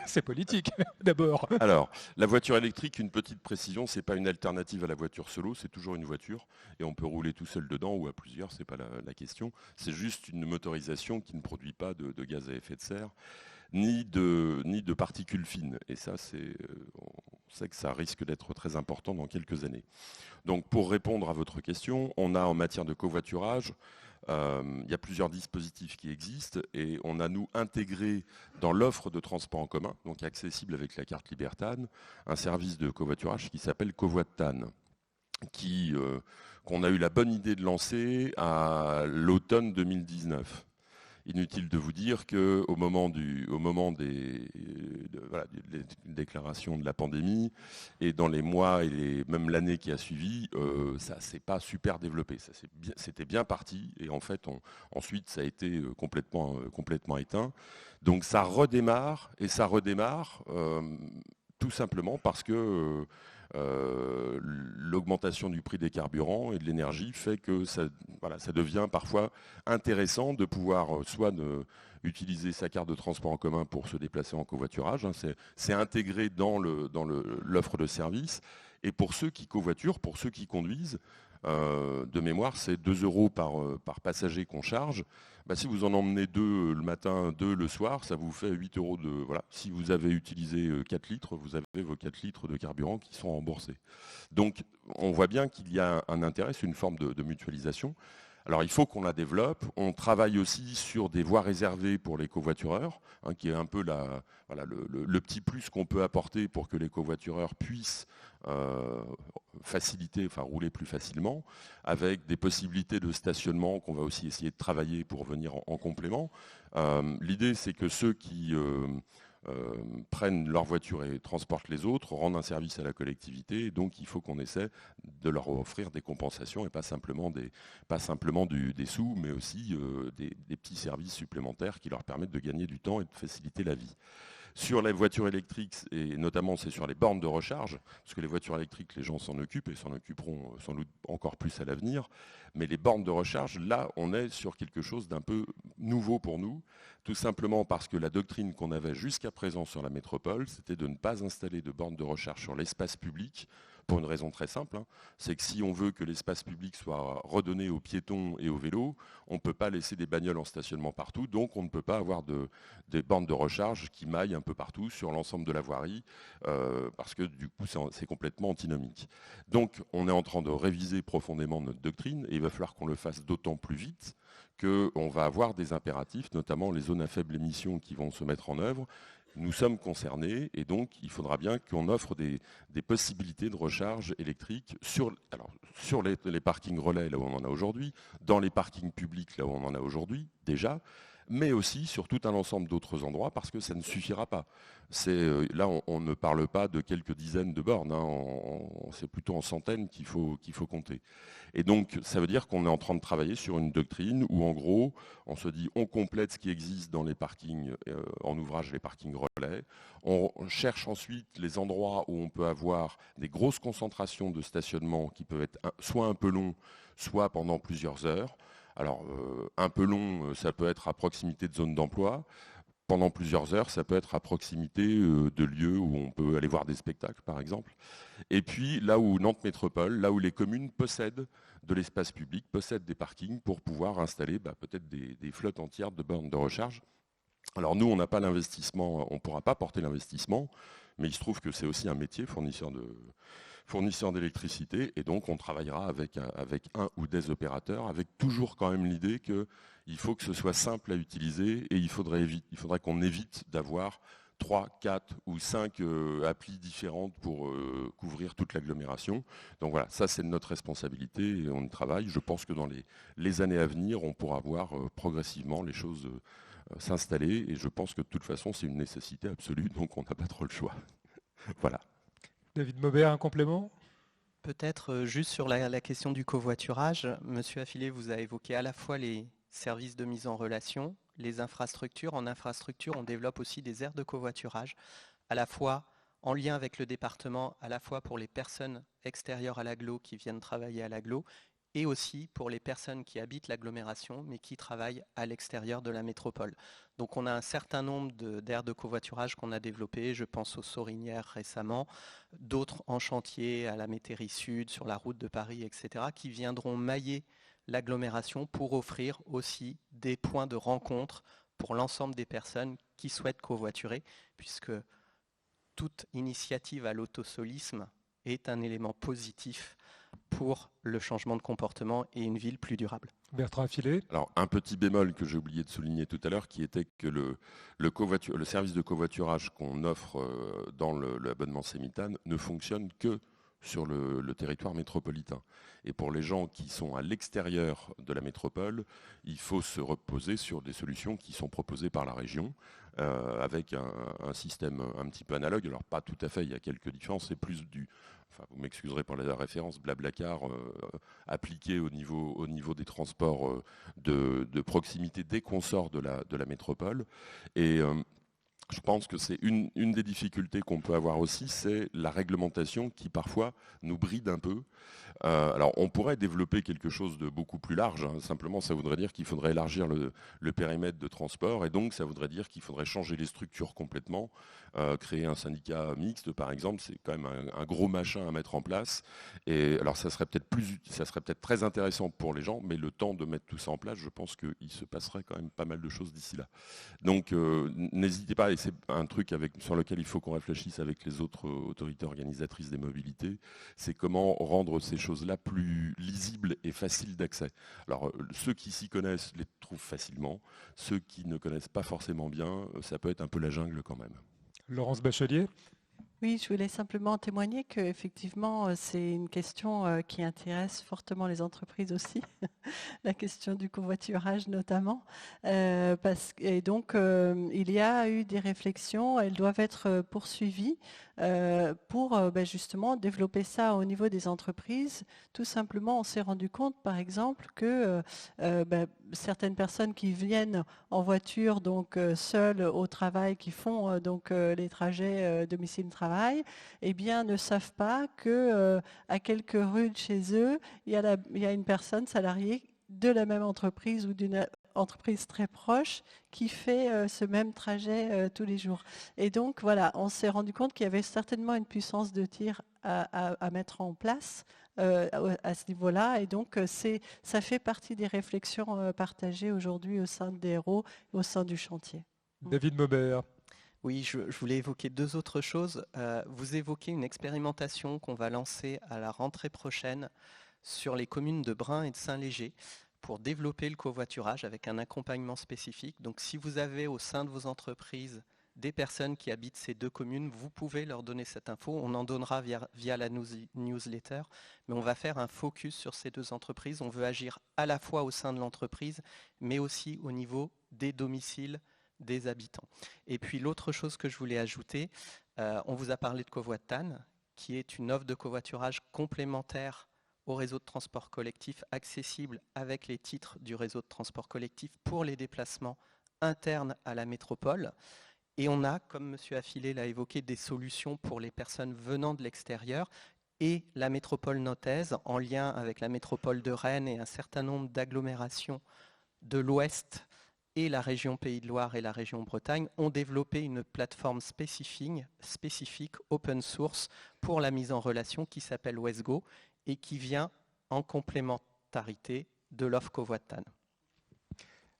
c'est politique d'abord. Alors, la voiture électrique, une petite précision, c'est pas une alternative à la voiture solo, c'est toujours une voiture et on peut rouler tout seul dedans ou à plusieurs, c'est pas la question. C'est juste une motorisation qui ne produit pas de gaz à effet de serre ni de particules fines. Et ça, on sait que ça risque d'être très important dans quelques années. Donc, pour répondre à votre question, on a en matière de covoiturage, il y a plusieurs dispositifs qui existent et on a, nous, intégré dans l'offre de transport en commun, donc accessible avec la carte Libertane, un service de covoiturage qui s'appelle Covoitan, qu'on a eu la bonne idée de lancer à l'automne 2019. Inutile de vous dire qu'au moment des déclarations de la pandémie et dans les mois et même l'année qui a suivi, ça ne s'est pas super développé. C'était bien parti et en fait, ensuite, ça a été complètement éteint. Donc ça redémarre et ça redémarre tout simplement parce que l'augmentation du prix des carburants et de l'énergie fait que ça devient parfois intéressant de pouvoir soit utiliser sa carte de transport en commun pour se déplacer en covoiturage. C'est intégré dans l'offre de service. Et pour ceux qui covoiturent, pour ceux qui conduisent, de mémoire, c'est 2 € par passager qu'on charge. Si vous en emmenez 2 le matin, 2 le soir, ça vous fait 8 € de... Voilà. Si vous avez utilisé 4 litres, vous avez vos 4 litres de carburant qui sont remboursés. Donc on voit bien qu'il y a un intérêt, c'est une forme de mutualisation. Alors il faut qu'on la développe. On travaille aussi sur des voies réservées pour les covoitureurs, qui est un peu le petit plus qu'on peut apporter pour que les covoitureurs puissent faciliter, rouler plus facilement, avec des possibilités de stationnement qu'on va aussi essayer de travailler pour venir en complément. L'idée, c'est que ceux qui prennent leur voiture et transportent les autres, rendent un service à la collectivité, et donc il faut qu'on essaie de leur offrir des compensations et pas simplement des sous, mais aussi des petits services supplémentaires qui leur permettent de gagner du temps et de faciliter la vie. Sur les voitures électriques, et notamment c'est sur les bornes de recharge, parce que les voitures électriques, les gens s'en occupent et s'en occuperont sans doute encore plus à l'avenir, mais les bornes de recharge, là, on est sur quelque chose d'un peu nouveau pour nous, tout simplement parce que la doctrine qu'on avait jusqu'à présent sur la métropole, c'était de ne pas installer de bornes de recharge sur l'espace public, pour une raison très simple, c'est que si on veut que l'espace public soit redonné aux piétons et aux vélos, on ne peut pas laisser des bagnoles en stationnement partout, donc on ne peut pas avoir des bornes de recharge qui maillent un peu partout sur l'ensemble de la voirie, parce que du coup c'est complètement antinomique. Donc on est en train de réviser profondément notre doctrine, et il va falloir qu'on le fasse d'autant plus vite qu'on va avoir des impératifs, notamment les zones à faible émission qui vont se mettre en œuvre. Nous sommes concernés et donc il faudra bien qu'on offre des possibilités de recharge électrique sur les parkings relais là où on en a aujourd'hui, dans les parkings publics là où on en a aujourd'hui déjà, mais aussi sur tout un ensemble d'autres endroits parce que ça ne suffira pas. Là on ne parle pas de quelques dizaines de bornes, c'est plutôt en centaines qu'il faut compter. Et donc, ça veut dire qu'on est en train de travailler sur une doctrine où, en gros, on se dit on complète ce qui existe dans les parkings en ouvrage, les parkings relais. On cherche ensuite les endroits où on peut avoir des grosses concentrations de stationnement qui peuvent être soit un peu longs, soit pendant plusieurs heures. Alors, un peu long, ça peut être à proximité de zones d'emploi. Pendant plusieurs heures, ça peut être à proximité de lieux où on peut aller voir des spectacles, par exemple. Et puis, là où Nantes Métropole, là où les communes possèdent de l'espace public, possèdent des parkings pour pouvoir installer peut-être des flottes entières de bornes de recharge. Alors nous, on n'a pas l'investissement, on ne pourra pas porter l'investissement, mais il se trouve que c'est aussi un métier, fournisseur d'électricité, et donc on travaillera avec un ou des opérateurs, avec toujours quand même l'idée qu'il faut que ce soit simple à utiliser et il faudrait qu'on évite d'avoir 3, 4 ou 5 applis différentes pour couvrir toute l'agglomération. Donc voilà, ça c'est notre responsabilité et on y travaille. Je pense que dans les années à venir, on pourra voir progressivement les choses s'installer et je pense que de toute façon c'est une nécessité absolue, donc on n'a pas trop le choix. Voilà. David Maubert, un complément ? Peut-être juste sur la question du covoiturage. Monsieur Affilé vous a évoqué à la fois les services de mise en relation, les infrastructures. En infrastructure, on développe aussi des aires de covoiturage, à la fois en lien avec le département, à la fois pour les personnes extérieures à l'agglo qui viennent travailler à l'agglo, et aussi pour les personnes qui habitent l'agglomération mais qui travaillent à l'extérieur de la métropole. Donc on a un certain nombre d'aires de covoiturage qu'on a développées, je pense aux Sorinières récemment, d'autres en chantier à la Métairie Sud, sur la route de Paris, etc., qui viendront mailler l'agglomération pour offrir aussi des points de rencontre pour l'ensemble des personnes qui souhaitent covoiturer, puisque toute initiative à l'autosolisme est un élément positif pour le changement de comportement et une ville plus durable. Bertrand Affilé. Alors, un petit bémol que j'ai oublié de souligner tout à l'heure, qui était que le service de covoiturage qu'on offre dans l'abonnement Sémitane ne fonctionne que sur le territoire métropolitain. Et pour les gens qui sont à l'extérieur de la métropole, il faut se reposer sur des solutions qui sont proposées par la région, avec un système un petit peu analogue. Alors pas tout à fait, il y a quelques différences, c'est plus vous m'excuserez pour la référence, Blablacar appliqué au niveau des transports de proximité dès qu'on sort de la métropole. Et je pense que c'est une des difficultés qu'on peut avoir aussi, c'est la réglementation qui parfois nous bride un peu. Alors on pourrait développer quelque chose de beaucoup plus large, hein. Simplement ça voudrait dire qu'il faudrait élargir le périmètre de transport et donc ça voudrait dire qu'il faudrait changer les structures complètement, créer un syndicat mixte par exemple, c'est quand même un gros machin à mettre en place. Et alors ça serait peut-être très intéressant pour les gens, mais le temps de mettre tout ça en place, je pense qu'il se passerait quand même pas mal de choses d'ici là. Donc n'hésitez pas, et c'est un truc sur lequel il faut qu'on réfléchisse avec les autres autorités organisatrices des mobilités, c'est comment rendre ces choses-là plus lisibles et faciles d'accès. Alors ceux qui s'y connaissent les trouvent facilement, ceux qui ne connaissent pas forcément bien, ça peut être un peu la jungle quand même. Laurence Bachelier. Oui, je voulais simplement témoigner qu'effectivement, c'est une question qui intéresse fortement les entreprises aussi, la question du covoiturage notamment. Et donc, il y a eu des réflexions, elles doivent être poursuivies pour justement développer ça au niveau des entreprises. Tout simplement, on s'est rendu compte, par exemple, que certaines personnes qui viennent en voiture, donc seules au travail, qui font les trajets domicile-travail, eh bien, ne savent pas que à quelques rues de chez eux, il y a une personne salariée de la même entreprise ou d'une entreprise très proche qui fait ce même trajet tous les jours. Et donc, voilà, on s'est rendu compte qu'il y avait certainement une puissance de tir à mettre en place à ce niveau-là. Et donc, ça fait partie des réflexions partagées aujourd'hui au sein de DRO et au sein du chantier. David Maubert. Oui, je voulais évoquer deux autres choses. Vous évoquez une expérimentation qu'on va lancer à la rentrée prochaine sur les communes de Brain et de Saint-Léger pour développer le covoiturage avec un accompagnement spécifique. Donc si vous avez au sein de vos entreprises des personnes qui habitent ces deux communes, vous pouvez leur donner cette info. On en donnera via la newsletter, mais on va faire un focus sur ces deux entreprises. On veut agir à la fois au sein de l'entreprise, mais aussi au niveau des domiciles des habitants. Et puis l'autre chose que je voulais ajouter, on vous a parlé de Covoitan, qui est une offre de covoiturage complémentaire au réseau de transport collectif, accessible avec les titres du réseau de transport collectif pour les déplacements internes à la métropole. Et on a, comme M. Affilé l'a évoqué, des solutions pour les personnes venant de l'extérieur et la métropole nantaise, en lien avec la métropole de Rennes et un certain nombre d'agglomérations de l'Ouest et la région Pays de Loire et la région Bretagne, ont développé une plateforme spécifique open source pour la mise en relation qui s'appelle Westgo et qui vient en complémentarité de l'offre Covoitan.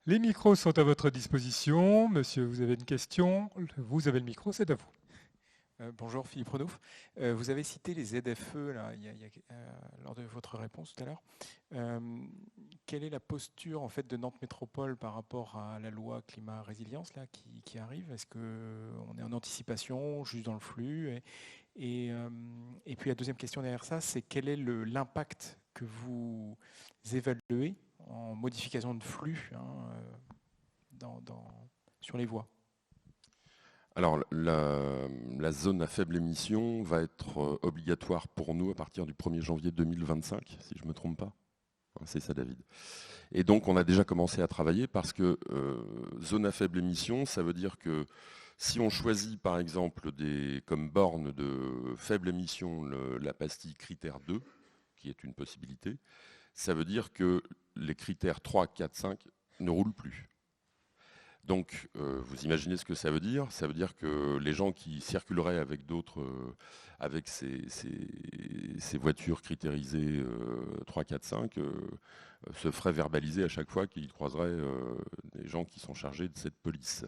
Les micros sont à votre disposition. Monsieur, vous avez une question. Vous avez le micro, c'est à vous. Bonjour, Philippe Renouf. Vous avez cité les ZFE là, lors de votre réponse tout à l'heure. Quelle est la posture en fait, de Nantes Métropole par rapport à la loi climat résilience là, qui arrive? Est-ce qu'on est en anticipation, juste dans le flux? Et puis la deuxième question derrière ça, c'est quel est l'impact que vous évaluez en modification de flux sur les voies? Alors, la zone à faible émission va être obligatoire pour nous à partir du 1er janvier 2025, si je ne me trompe pas. C'est ça, David. Et donc, on a déjà commencé à travailler parce que zone à faible émission, ça veut dire que si on choisit, par exemple, comme borne de faible émission la pastille critère 2, qui est une possibilité, ça veut dire que les critères 3, 4, 5 ne roulent plus. Donc, vous imaginez ce que ça veut dire? Ça veut dire que les gens qui circuleraient avec avec ces voitures critérisées 3, 4, 5, se feraient verbaliser à chaque fois qu'ils croiseraient des gens qui sont chargés de cette police.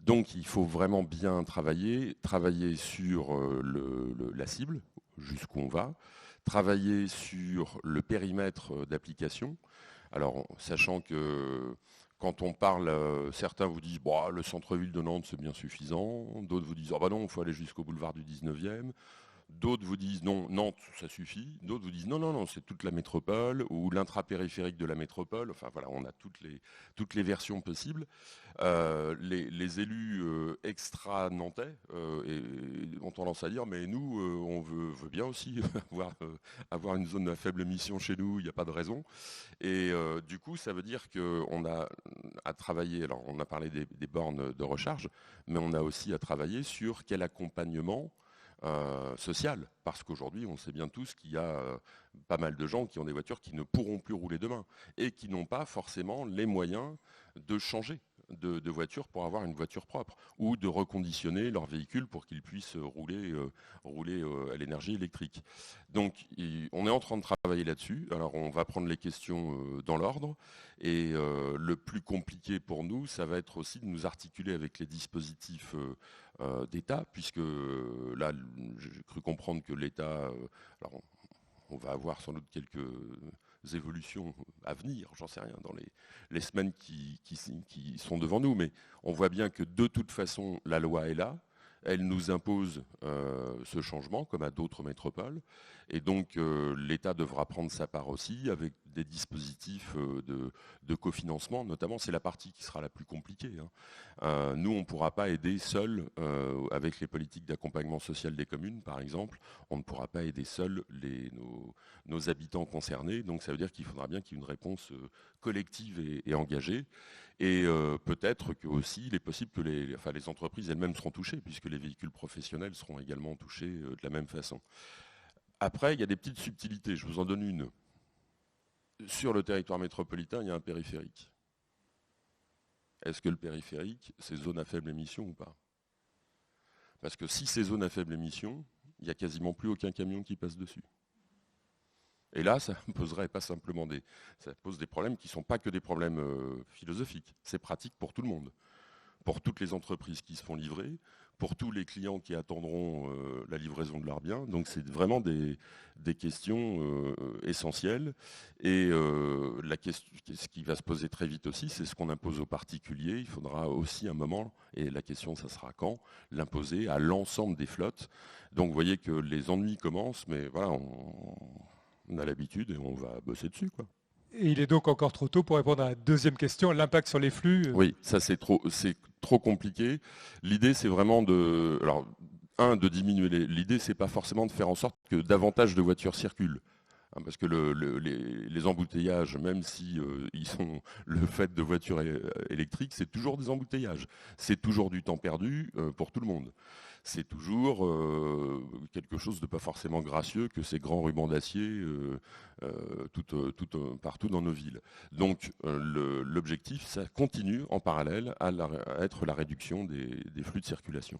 Donc, il faut vraiment bien travailler sur la cible, jusqu'où on va, travailler sur le périmètre d'application. Alors, sachant que quand on parle, certains vous disent bah, le centre-ville de Nantes c'est bien suffisant, d'autres vous disent ah bah non, il faut aller jusqu'au boulevard du 19e, D'autres vous disent non, Nantes, ça suffit. D'autres vous disent non, non, non, c'est toute la métropole ou l'intrapériphérique de la métropole. Enfin voilà, on a toutes les versions possibles. Les élus extra-nantais ont tendance à dire mais nous, on veut bien aussi avoir une zone à faible émission chez nous, il n'y a pas de raison. Et du coup, ça veut dire qu'on a à travailler, alors on a parlé des bornes de recharge, mais on a aussi à travailler sur quel accompagnement social, parce qu'aujourd'hui on sait bien tous qu'il y a pas mal de gens qui ont des voitures qui ne pourront plus rouler demain et qui n'ont pas forcément les moyens de changer de voiture pour avoir une voiture propre ou de reconditionner leur véhicule pour qu'ils puissent rouler à l'énergie électrique. Donc on est en train de travailler là-dessus. Alors on va prendre les questions dans l'ordre et le plus compliqué pour nous, ça va être aussi de nous articuler avec les dispositifs d'État, puisque là j'ai cru comprendre que l'État, alors on va avoir sans doute quelques évolutions à venir, j'en sais rien, dans les semaines qui sont devant nous, mais on voit bien que de toute façon la loi est là, elle nous impose ce changement comme à d'autres métropoles, et donc l'État devra prendre sa part aussi avec des dispositifs de cofinancement, notamment c'est la partie qui sera la plus compliquée. Nous on ne pourra pas aider seuls avec les politiques d'accompagnement social des communes par exemple, on ne pourra pas aider seuls nos habitants concernés, donc ça veut dire qu'il faudra bien qu'il y ait une réponse collective et engagée. Et peut-être que aussi, il est possible que les entreprises elles-mêmes seront touchées, puisque les véhicules professionnels seront également touchés de la même façon. Après, il y a des petites subtilités, je vous en donne une. Sur le territoire métropolitain, il y a un périphérique. Est-ce que le périphérique, c'est zone à faible émission ou pas? Parce que si c'est zone à faible émission, il n'y a quasiment plus aucun camion qui passe dessus. Et là, ça poserait pas simplement ça pose des problèmes qui ne sont pas que des problèmes philosophiques. C'est pratique pour tout le monde. Pour toutes les entreprises qui se font livrer, pour tous les clients qui attendront la livraison de leurs biens. Donc c'est vraiment des questions essentielles. Et ce qui va se poser très vite aussi, c'est ce qu'on impose aux particuliers. Il faudra aussi un moment, et la question ça sera quand, l'imposer à l'ensemble des flottes. Donc vous voyez que les ennuis commencent, mais voilà, on a l'habitude et on va bosser dessus, quoi. Et il est donc encore trop tôt pour répondre à la deuxième question, l'impact sur les flux. Oui, ça c'est trop compliqué. L'idée c'est vraiment de diminuer l'idée c'est pas forcément de faire en sorte que davantage de voitures circulent. Parce que les embouteillages, même si ils sont le fait de voitures électriques, c'est toujours des embouteillages. C'est toujours du temps perdu pour tout le monde. C'est toujours quelque chose de pas forcément gracieux que ces grands rubans d'acier partout dans nos villes. Donc l'objectif, ça continue en parallèle à être la réduction des flux de circulation.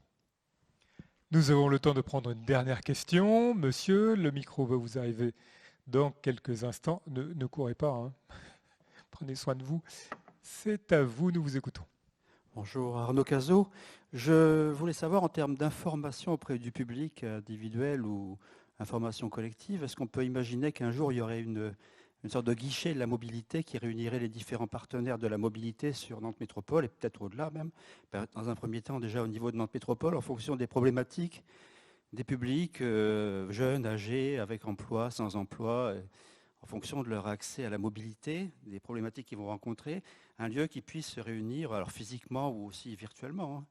Nous avons le temps de prendre une dernière question. Monsieur, le micro va vous arriver dans quelques instants. Ne courez pas, hein. Prenez soin de vous. C'est à vous, nous vous écoutons. Bonjour Arnaud Cazot. Je voulais savoir en termes d'information auprès du public individuel ou information collective, est-ce qu'on peut imaginer qu'un jour il y aurait une sorte de guichet de la mobilité qui réunirait les différents partenaires de la mobilité sur Nantes Métropole et peut-être au-delà même, dans un premier temps déjà au niveau de Nantes Métropole en fonction des problématiques des publics jeunes, âgés, avec emploi, sans emploi, en fonction de leur accès à la mobilité, des problématiques qu'ils vont rencontrer, un lieu qui puisse se réunir, alors physiquement ou aussi virtuellement.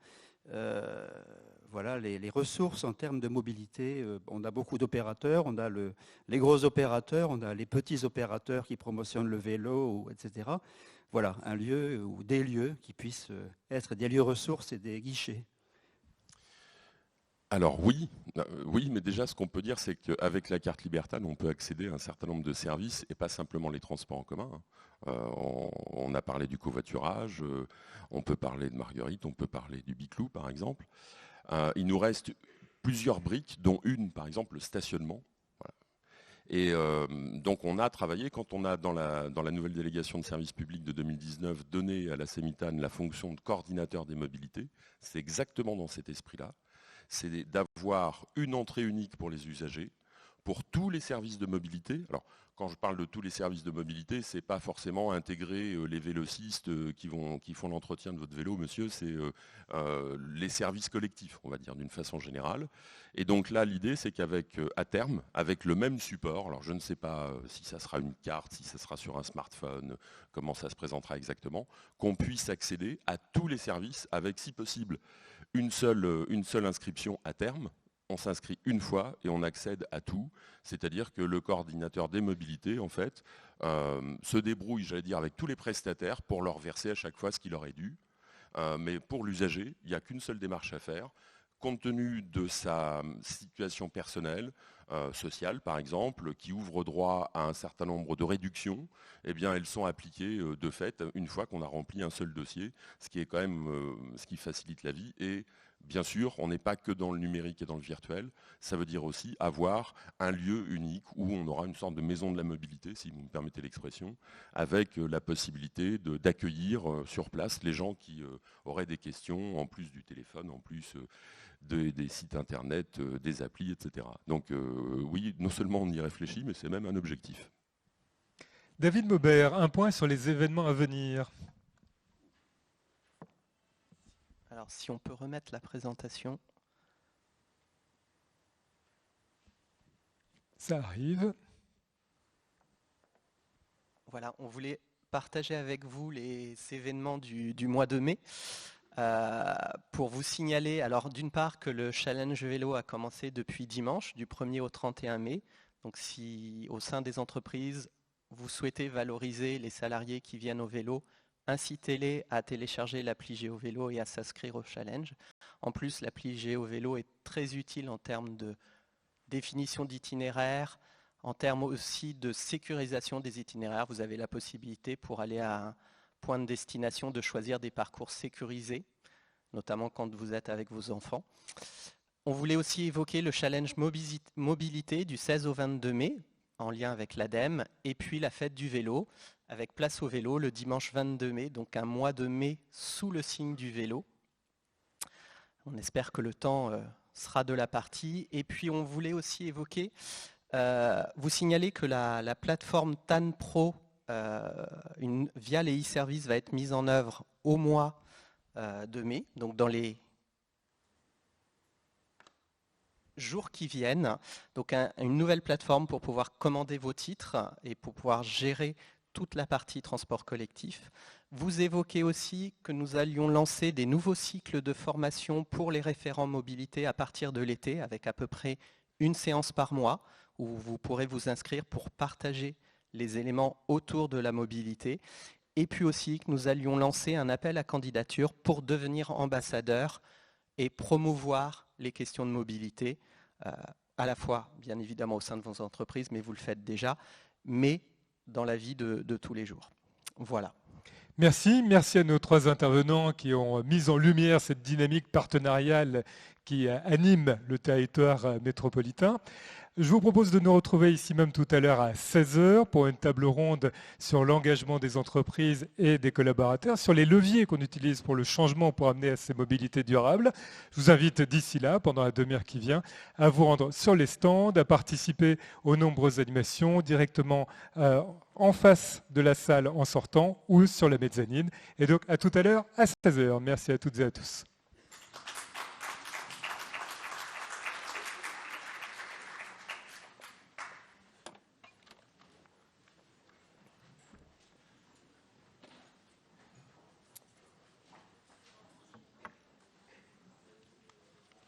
Voilà les ressources en termes de mobilité. On a beaucoup d'opérateurs, on a les gros opérateurs, on a les petits opérateurs qui promotionnent le vélo, etc. Voilà, un lieu ou des lieux qui puissent être des lieux ressources et des guichets. Alors oui, mais déjà ce qu'on peut dire c'est qu'avec la carte Libertad, on peut accéder à un certain nombre de services et pas simplement les transports en commun. On a parlé du covoiturage, on peut parler de Marguerite, on peut parler du Biclou par exemple. Il nous reste plusieurs briques, dont une par exemple le stationnement. Voilà. Et donc on a travaillé, quand on a dans la nouvelle délégation de service public de 2019 donné à la CEMITAN la fonction de coordinateur des mobilités, c'est exactement dans cet esprit-là. C'est d'avoir une entrée unique pour les usagers, pour tous les services de mobilité. Alors, quand je parle de tous les services de mobilité, ce n'est pas forcément intégrer les vélocistes qui font l'entretien de votre vélo, monsieur, c'est les services collectifs, on va dire, d'une façon générale. Et donc là, l'idée, c'est qu'avec, à terme, avec le même support, alors je ne sais pas si ça sera une carte, si ça sera sur un smartphone, comment ça se présentera exactement, qu'on puisse accéder à tous les services avec, si possible, une seule inscription à terme. On s'inscrit une fois et on accède à tout. C'est-à-dire que le coordinateur des mobilités, en fait, se débrouille, j'allais dire, avec tous les prestataires pour leur verser à chaque fois ce qu'il leur est dû. Mais pour l'usager, il n'y a qu'une seule démarche à faire. Compte tenu de sa situation personnelle, sociale par exemple, qui ouvre droit à un certain nombre de réductions, eh bien elles sont appliquées de fait une fois qu'on a rempli un seul dossier, ce qui est quand même ce qui facilite la vie. Et bien sûr, on n'est pas que dans le numérique et dans le virtuel, ça veut dire aussi avoir un lieu unique où on aura une sorte de maison de la mobilité, si vous me permettez l'expression, avec la possibilité d'accueillir sur place les gens qui auraient des questions, en plus du téléphone, en plus des sites internet, des applis, etc. Donc oui, non seulement on y réfléchit, mais c'est même un objectif. David Maubert, un point sur les événements à venir. Alors, si on peut remettre la présentation. Ça arrive. Voilà, on voulait partager avec vous les événements du mois de mai. Pour vous signaler, alors d'une part que le challenge vélo a commencé depuis dimanche, du 1er au 31 mai. Donc si au sein des entreprises, vous souhaitez valoriser les salariés qui viennent au vélo, incitez-les à télécharger l'appli GeoVélo et à s'inscrire au challenge. En plus, l'appli GeoVélo est très utile en termes de définition d'itinéraires, en termes aussi de sécurisation des itinéraires. Vous avez la possibilité pour aller à un point de destination de choisir des parcours sécurisés, notamment quand vous êtes avec vos enfants. On voulait aussi évoquer le challenge mobilité du 16 au 22 mai, en lien avec l'ADEME, et puis la fête du vélo, avec place au vélo le dimanche 22 mai, donc un mois de mai sous le signe du vélo. On espère que le temps sera de la partie. Et puis on voulait aussi évoquer, vous signaler que la plateforme TAN Pro, via les e-services, va être mise en œuvre au mois de mai, donc dans les jours qui viennent. Donc une nouvelle plateforme pour pouvoir commander vos titres et pour pouvoir gérer toute la partie transport collectif. Vous évoquez aussi que nous allions lancer des nouveaux cycles de formation pour les référents mobilité à partir de l'été, avec à peu près une séance par mois, où vous pourrez vous inscrire pour partager les éléments autour de la mobilité. Et puis aussi que nous allions lancer un appel à candidature pour devenir ambassadeur et promouvoir les questions de mobilité, à la fois, bien évidemment, au sein de vos entreprises, mais vous le faites déjà, mais dans la vie de tous les jours. Voilà. Merci à nos trois intervenants qui ont mis en lumière cette dynamique partenariale qui anime le territoire métropolitain. Je vous propose de nous retrouver ici même tout à l'heure à 16h pour une table ronde sur l'engagement des entreprises et des collaborateurs, sur les leviers qu'on utilise pour le changement pour amener à ces mobilités durables. Je vous invite d'ici là, pendant la demi-heure qui vient, à vous rendre sur les stands, à participer aux nombreuses animations directement en face de la salle en sortant ou sur la mezzanine. Et donc à tout à l'heure à 16h. Merci à toutes et à tous.